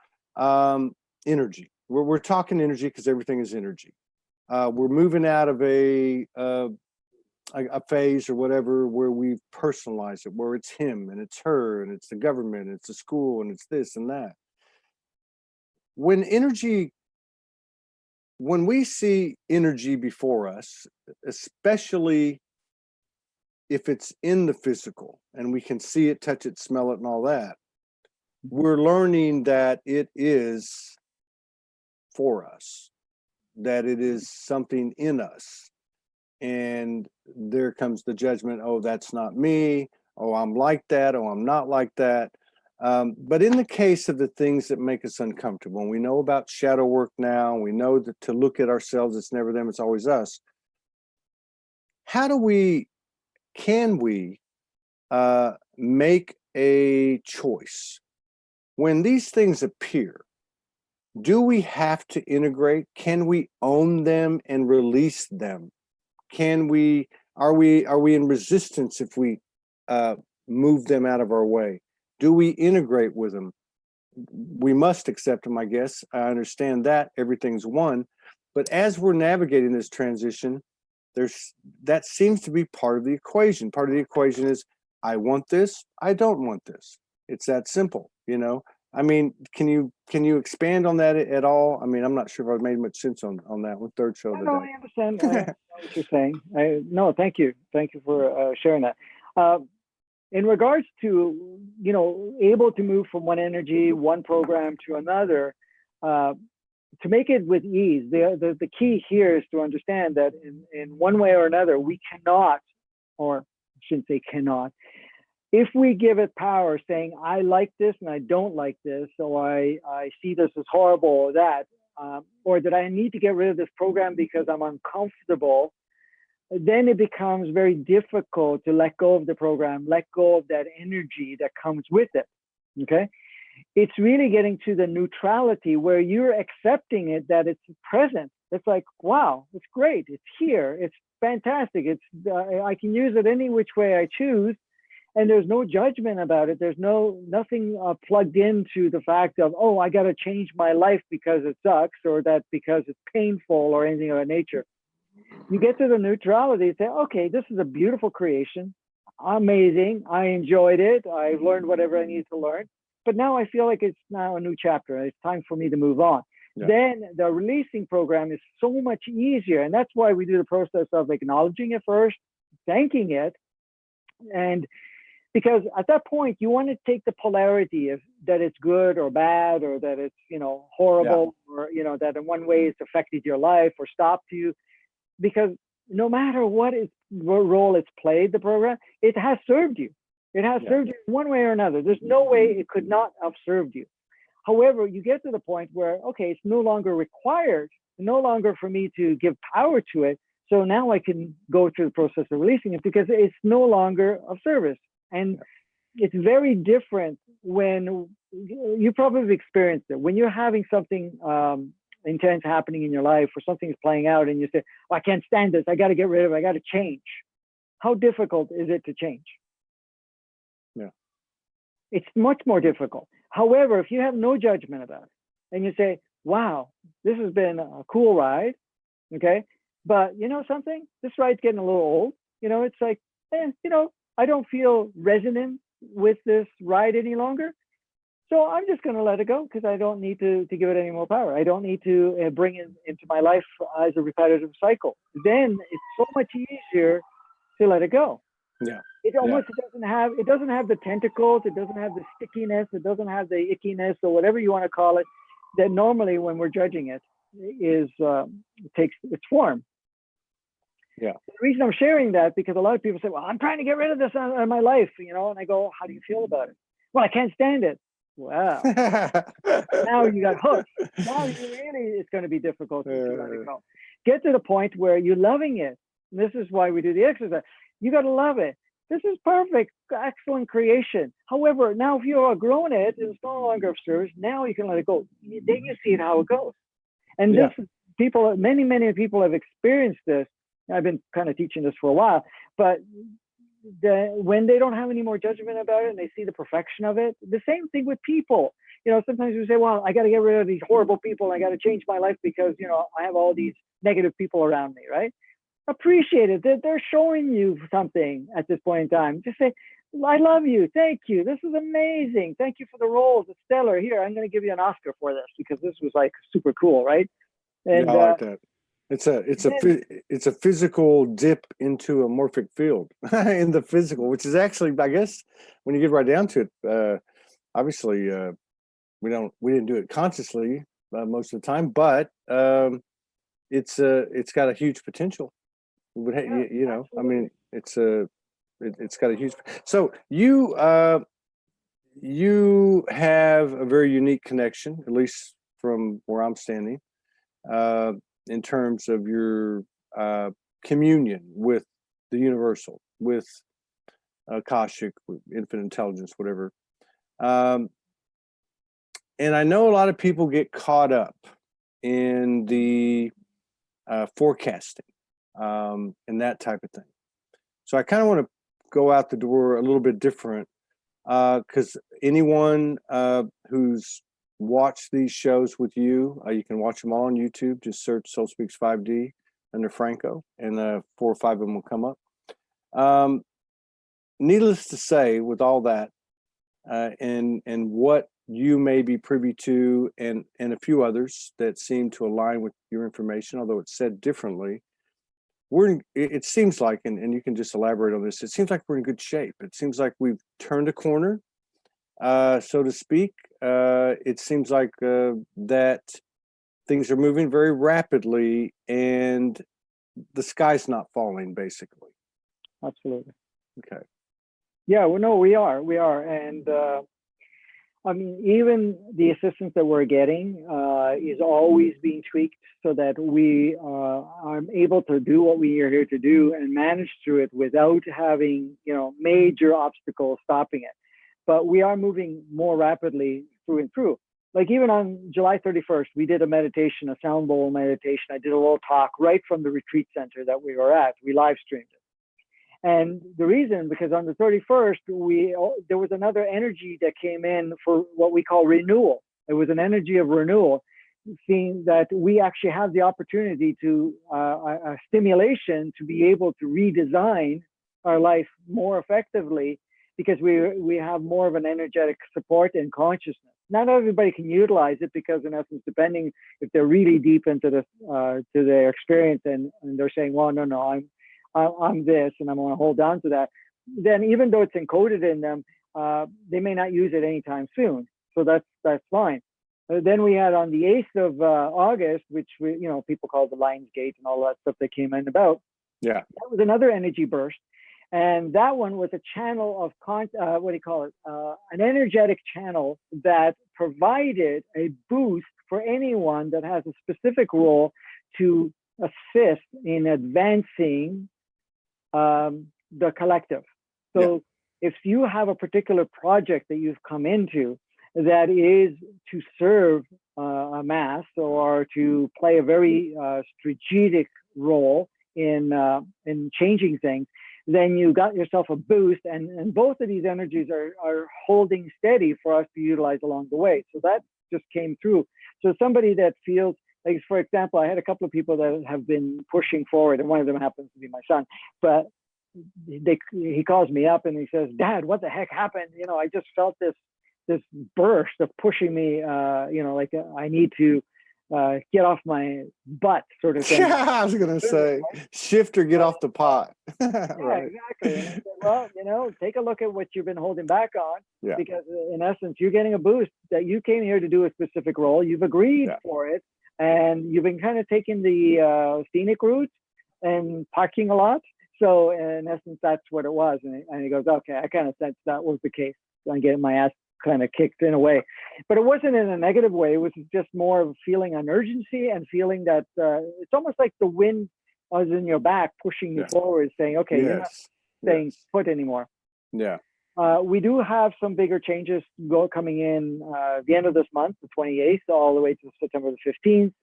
Energy. We're talking energy because everything is energy. We're moving out of a phase or whatever where we've personalized it, where it's him and it's her and it's the government and it's the school and it's this and that. When we see energy before us, especially if it's in the physical and we can see it, touch it, smell it, and all that, we're learning that it is for us, that it is something in us. And there comes the judgment, oh, that's not me. Oh, I'm like that. Oh, I'm not like that. But in the case of the things that make us uncomfortable, and we know about shadow work now, we know that to look at ourselves, it's never them, it's always us. Can we make a choice? When these things appear, do we have to integrate? Can we own them and release them? Are we in resistance if we move them out of our way? Do we integrate with them? We must accept them, I guess. I understand that everything's one, but as we're navigating this transition, that seems to be part of the equation. Part of the equation is I want this, I don't want this. It's that simple, you know. I mean, can you expand on that at all? I mean, I'm not sure if I've made much sense on that one. Third show of the day. No, I understand. I understand what you're saying. No, thank you. Thank you for sharing that. In regards to, you know, able to move from one energy, one program to another, to make it with ease, the key here is to understand that in one way or another, we cannot, or I shouldn't say cannot, if we give it power saying, I like this and I don't like this, or I see this as horrible or that, or that I need to get rid of this program because I'm uncomfortable, then it becomes very difficult to let go of the program, let go of that energy that comes with it, okay? It's really getting to the neutrality where you're accepting it, that it's present. It's like, wow, it's great, it's here, it's fantastic, I can use it any which way I choose, and there's no judgment about it. There's nothing plugged into the fact of, oh, I got to change my life because it sucks, or that because it's painful, or anything of that nature. You get to the neutrality and say, okay, this is a beautiful creation, amazing, I enjoyed it, I've learned whatever I need to learn, but now I feel like it's now a new chapter, it's time for me to move on. Yeah. Then the releasing program is so much easier, and that's why we do the process of acknowledging it first, thanking it, and because at that point you want to take the polarity of that it's good or bad, or that it's, you know, horrible, or, you know, that in one way it's affected your life or stopped you, because no matter what role it's played, the program, it has served you. It has served you one way or another. There's no way it could not have served you. However, you get to the point where, okay, it's no longer required, no longer for me to give power to it. So now I can go through the process of releasing it because it's no longer of service. And it's very different when you probably experienced it. When you're having something intense happening in your life, or something's playing out and you say, oh, I can't stand this, I got to get rid of it, I got to change. How difficult is it to change? Yeah. It's much more difficult. However, if you have no judgment about it and you say, wow, this has been a cool ride, okay, but you know something, this ride's getting a little old, you know, it's like, you know, I don't feel resonant with this ride any longer. So I'm just going to let it go because I don't need to give it any more power. I don't need to bring it into my life as a repetitive cycle. Then it's so much easier to let it go. Yeah. It almost doesn't have the tentacles, it doesn't have the stickiness, it doesn't have the ickiness, or whatever you want to call it, that normally when we're judging it takes its form. Yeah. The reason I'm sharing that, because a lot of people say, well, I'm trying to get rid of this out of my life, you know, and I go, how do you feel about it? Well, I can't stand it. Wow. Now you got hooked. Now it's going to be difficult to let it go. Get to the point where you're loving it. And this is why we do the exercise. You got to love it. This is perfect, excellent creation. However, now if you've outgrown it, it's no longer of service. Now you can let it go. Then you see how it goes. And this, many people have experienced this. I've been kind of teaching this for a while, but when they don't have any more judgment about it and they see the perfection of it, the same thing with people. Sometimes we say, well, I got to get rid of these horrible people. I got to change my life because, I have all these negative people around me, right? Appreciate it. They're showing you something at this point in time. Just say, I love you. Thank you. This is amazing. Thank you for the roles. It's stellar. Here, I'm going to give you an Oscar for this because this was like super cool, right? And I like that. It's a physical dip into a morphic field in the physical, which is actually, I guess, when you get right down to it, obviously we didn't do it consciously most of the time, but it's got a huge potential. I mean, it's got a huge. So you have a very unique connection, at least from where I'm standing, in terms of your communion with the universal, with Akashic, with infinite intelligence, whatever. And I know a lot of people get caught up in the forecasting and that type of thing. So I kind of want to go out the door a little bit different, because anyone who's watched these shows with you, you can watch them all on YouTube. Just search SoulSpeaks 5D under Franco, and 4 or 5 of them will come up. Needless to say, with all that, and what you may be privy to, and a few others that seem to align with your information, although it's said differently, it seems like, and you can just elaborate on this, it seems like we're in good shape. It seems like we've turned a corner, so to speak. It seems like that things are moving very rapidly and the sky's not falling, basically. Absolutely. Okay. Yeah, well, no, we are. And I mean, even the assistance that we're getting is always being tweaked so that we are able to do what we are here to do and manage through it without having, major obstacles stopping it. But we are moving more rapidly through and through. Like even on July 31st, we did a meditation, a sound bowl meditation. I did a little talk right from the retreat center that we were at. We live streamed it. And the reason, because on the 31st, there was another energy that came in for what we call renewal. It was an energy of renewal, seeing that we actually have the opportunity to, a stimulation to be able to redesign our life more effectively, because we have more of an energetic support and consciousness. Not everybody can utilize it because, in essence, depending if they're really deep into this, to their experience, and they're saying, well, no, I'm this, and I'm going to hold on to that. Then, even though it's encoded in them, they may not use it anytime soon. So that's fine. Then we had on the 8th of August, which people call the Lion's Gate and all that stuff that came in about. Yeah, that was another energy burst. And that one was a channel of, an energetic channel that provided a boost for anyone that has a specific role to assist in advancing the collective. So if you have a particular project that you've come into that is to serve a mass or to play a very strategic role in changing things, then you got yourself a boost, and both of these energies are holding steady for us to utilize along the way. So that just came through. So somebody that feels like, for example, I had a couple of people that have been pushing forward, and one of them happens to be my son, but he calls me up and he says, Dad, what the heck happened? I just felt this burst of pushing me, like I need to get off my butt, sort of thing. Yeah, I was going to say, shift or get off the pot. Right. Exactly. And I said, well, take a look at what you've been holding back on, because in essence, you're getting a boost that you came here to do a specific role. You've agreed for it, and you've been kind of taking the scenic route and parking a lot. So in essence, that's what it was. And he goes, okay, I kind of sensed that was the case. I'm getting my ass kind of kicked in a way, but it wasn't in a negative way. It was just more of feeling an urgency and feeling that it's almost like the wind was in your back, pushing you forward, saying, okay, you're not staying put anymore. Yeah. We do have some bigger changes coming in the end of this month, the 28th, all the way to September the 15th.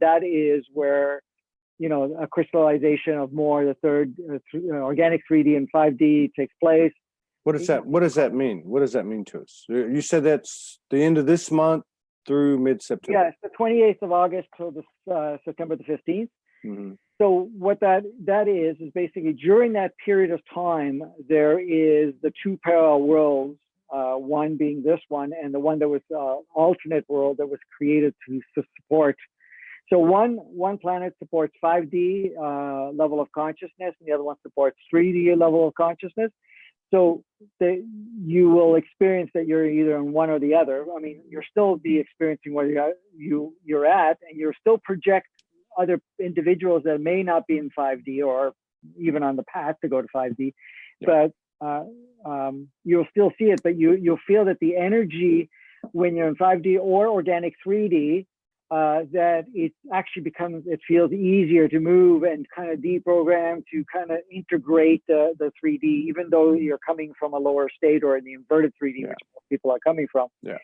That is where a crystallization of more, the third organic 3D and 5D takes place. What does that mean? What does that mean to us? You said that's the end of this month through mid-September. Yeah, it's the 28th of August till the September the 15th. Mm-hmm. So what that is basically during that period of time, there is the two parallel worlds, one being this one, and the one that was alternate world that was created to support. So one planet supports 5D level of consciousness, and the other one supports 3D level of consciousness. So you will experience that you're either in one or the other. I mean, you'll still be experiencing where you're at, and you'll still project other individuals that may not be in 5D or even on the path to go to 5D. Yeah. But you'll still see it, but you'll feel that the energy when you're in 5D or organic 3D, that it actually it feels easier to move and kind of deprogram to kind of integrate the 3D, even though you're coming from a lower state or in the inverted 3D, which most people are coming from. Yeah.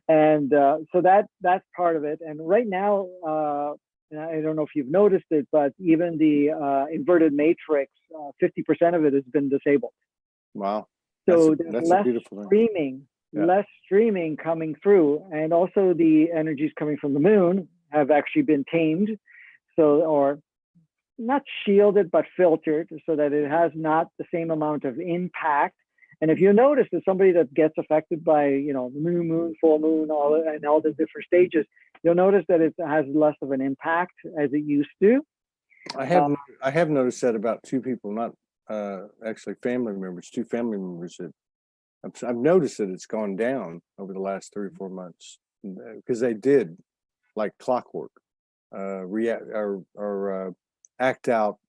And so that's part of it. And right now, and I don't know if you've noticed it, but even the inverted matrix, 50% of it has been disabled. Wow. So there's less streaming. Yeah. Less streaming coming through, and also the energies coming from the moon have actually been tamed, or not shielded but filtered, so that it has not the same amount of impact. And if you notice that somebody that gets affected by the new moon, full moon, all the different stages, you'll notice that it has less of an impact as it used to. I have noticed that about two people, not actually family members, two family members that. I've noticed that it's gone down over the last 3 or 4 months because they did, like clockwork, react or act out,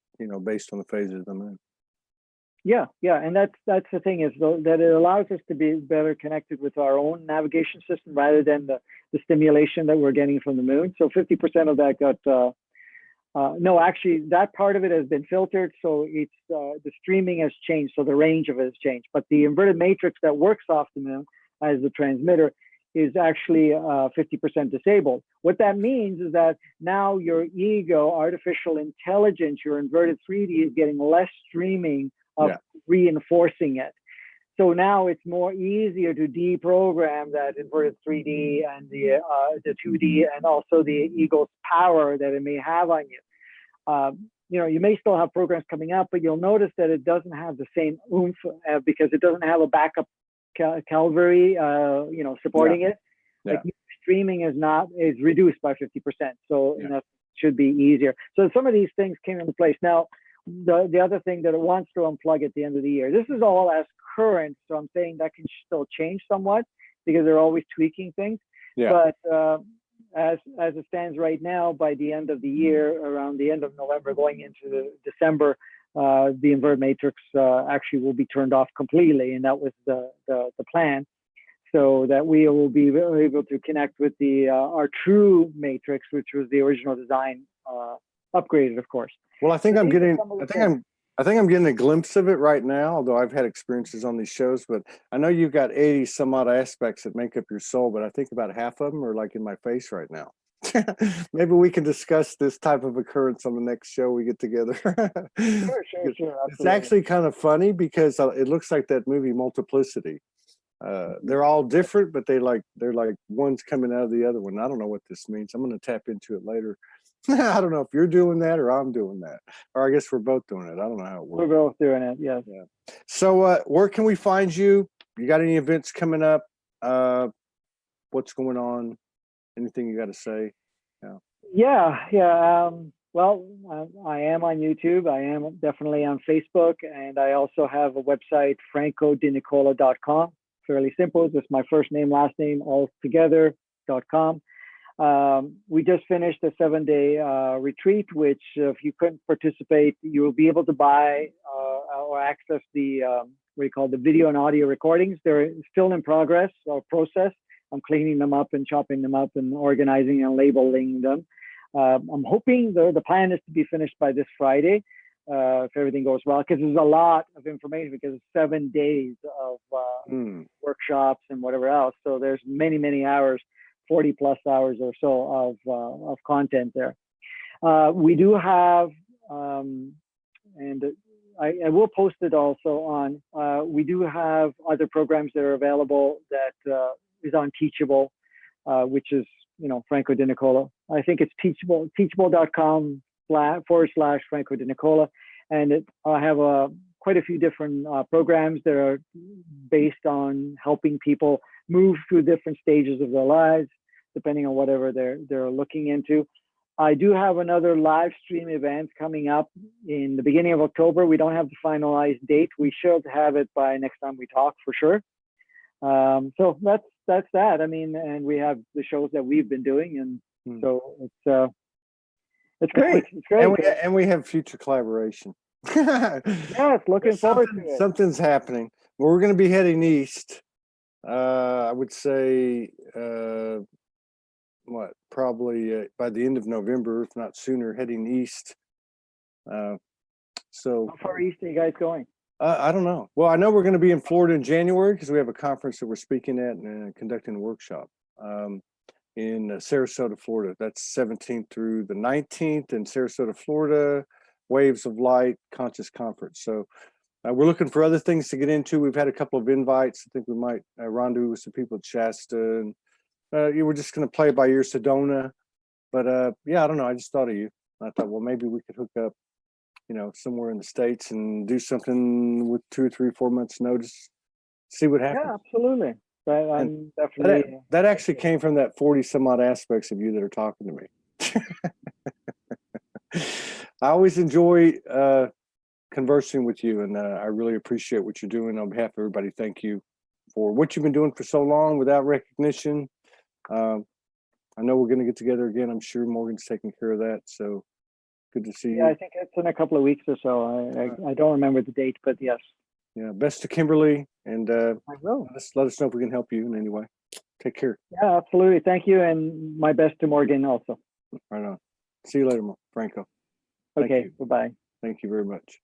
based on the phases of the moon. Yeah, and that's the thing is that it allows us to be better connected with our own navigation system rather than the stimulation that we're getting from the moon. So 50% of that got. No, actually, that part of it has been filtered, so it's the streaming has changed, so the range of it has changed. But the inverted matrix that works off the moon as the transmitter is actually 50% disabled. What that means is that now your ego, artificial intelligence, your inverted 3D is getting less streaming of reinforcing it. So now it's more easier to deprogram that inverted 3D and the 2D and also the ego's power that it may have on you. You may still have programs coming up, but you'll notice that it doesn't have the same oomph because it doesn't have a backup Calvary, supporting it. Like streaming is reduced by 50%. So that should be easier. So some of these things came into place. Now, the other thing that it wants to unplug at the end of the year. This is all as current, so I'm saying that can still change somewhat because they're always tweaking things. Yeah. But as it stands right now, by the end of the year, around the end of November, going into December, the inverted matrix actually will be turned off completely, and that was the plan, so that we will be able to connect with our true matrix, which was the original design, upgraded, of course. Well, I think I'm getting a glimpse of it right now, although I've had experiences on these shows, but I know you've got 80 some odd aspects that make up your soul, but I think about half of them are like in my face right now. Maybe we can discuss this type of occurrence on the next show we get together. Sure. It's actually kind of funny because it looks like that movie Multiplicity. They're all different, but they're like one's coming out of the other one. I don't know what this means. I'm going to tap into it later. I don't know if you're doing that or I'm doing that, or I guess we're both doing it. I don't know how it works. We're both doing it. Yes. Yeah. So where can we find you? You got any events coming up? What's going on? Anything you got to say? Yeah. Well, I am on YouTube. I am definitely on Facebook. And I also have a website, FrancoDiNicola.com. Fairly simple. Just my first name, last name, all together.com. We just finished a 7-day retreat, which if you couldn't participate, you will be able to buy or access the the video and audio recordings. They're still in progress or process. I'm cleaning them up and chopping them up and organizing and labeling them. I'm hoping the plan is to be finished by this Friday, if everything goes well, because there's a lot of information because it's 7 days of workshops and whatever else. So there's many hours. 40 plus hours or so of content there. We do have, and I will post it also on, we do have other programs that are available that is on Teachable, which is, Franco DiNicola. I think it's teachable.com / Franco DiNicola. And I have quite a few different programs that are based on helping people move through different stages of their lives, depending on whatever they're looking into. I do have another live stream event coming up in the beginning of October. We don't have the finalized date. We should have it by next time we talk for sure. So that's that. I mean, and we have the shows that we've been doing, and so it's great. It's great. And we have future collaboration. Yes, looking forward to it. Something's happening. We're going to be heading east. I would say, probably by the end of November, if not sooner, heading east. So how far east are you guys going? I don't know. Well, I know we're going to be in Florida in January because we have a conference that we're speaking at and conducting a workshop in Sarasota, Florida. That's 17th through the 19th in Sarasota, Florida. Waves of Light Conscious Conference. So we're looking for other things to get into. We've had a couple of invites. I think we might rendezvous with some people at Shasta. And we're just going to play by ear Sedona. But yeah, I don't know. I just thought of you. I thought, well, maybe we could hook up, somewhere in the States and do something with 2 or 3 or 4 months notice. See what happens. Yeah, absolutely. I'm definitely. That actually came from that 40 some odd aspects of you that are talking to me. I always enjoy conversing with you, and I really appreciate what you're doing. On behalf of everybody, thank you for what you've been doing for so long without recognition. I know we're going to get together again. I'm sure Morgan's taking care of that. So good to see you. Yeah, I think it's in a couple of weeks or so. I don't remember the date, but yes. Yeah, best to Kimberly, and I will. let us know if we can help you in any way. Take care. Yeah, absolutely. Thank you, and my best to Morgan also. Right on. See you later, Franco. Okay, bye-bye. Thank you very much.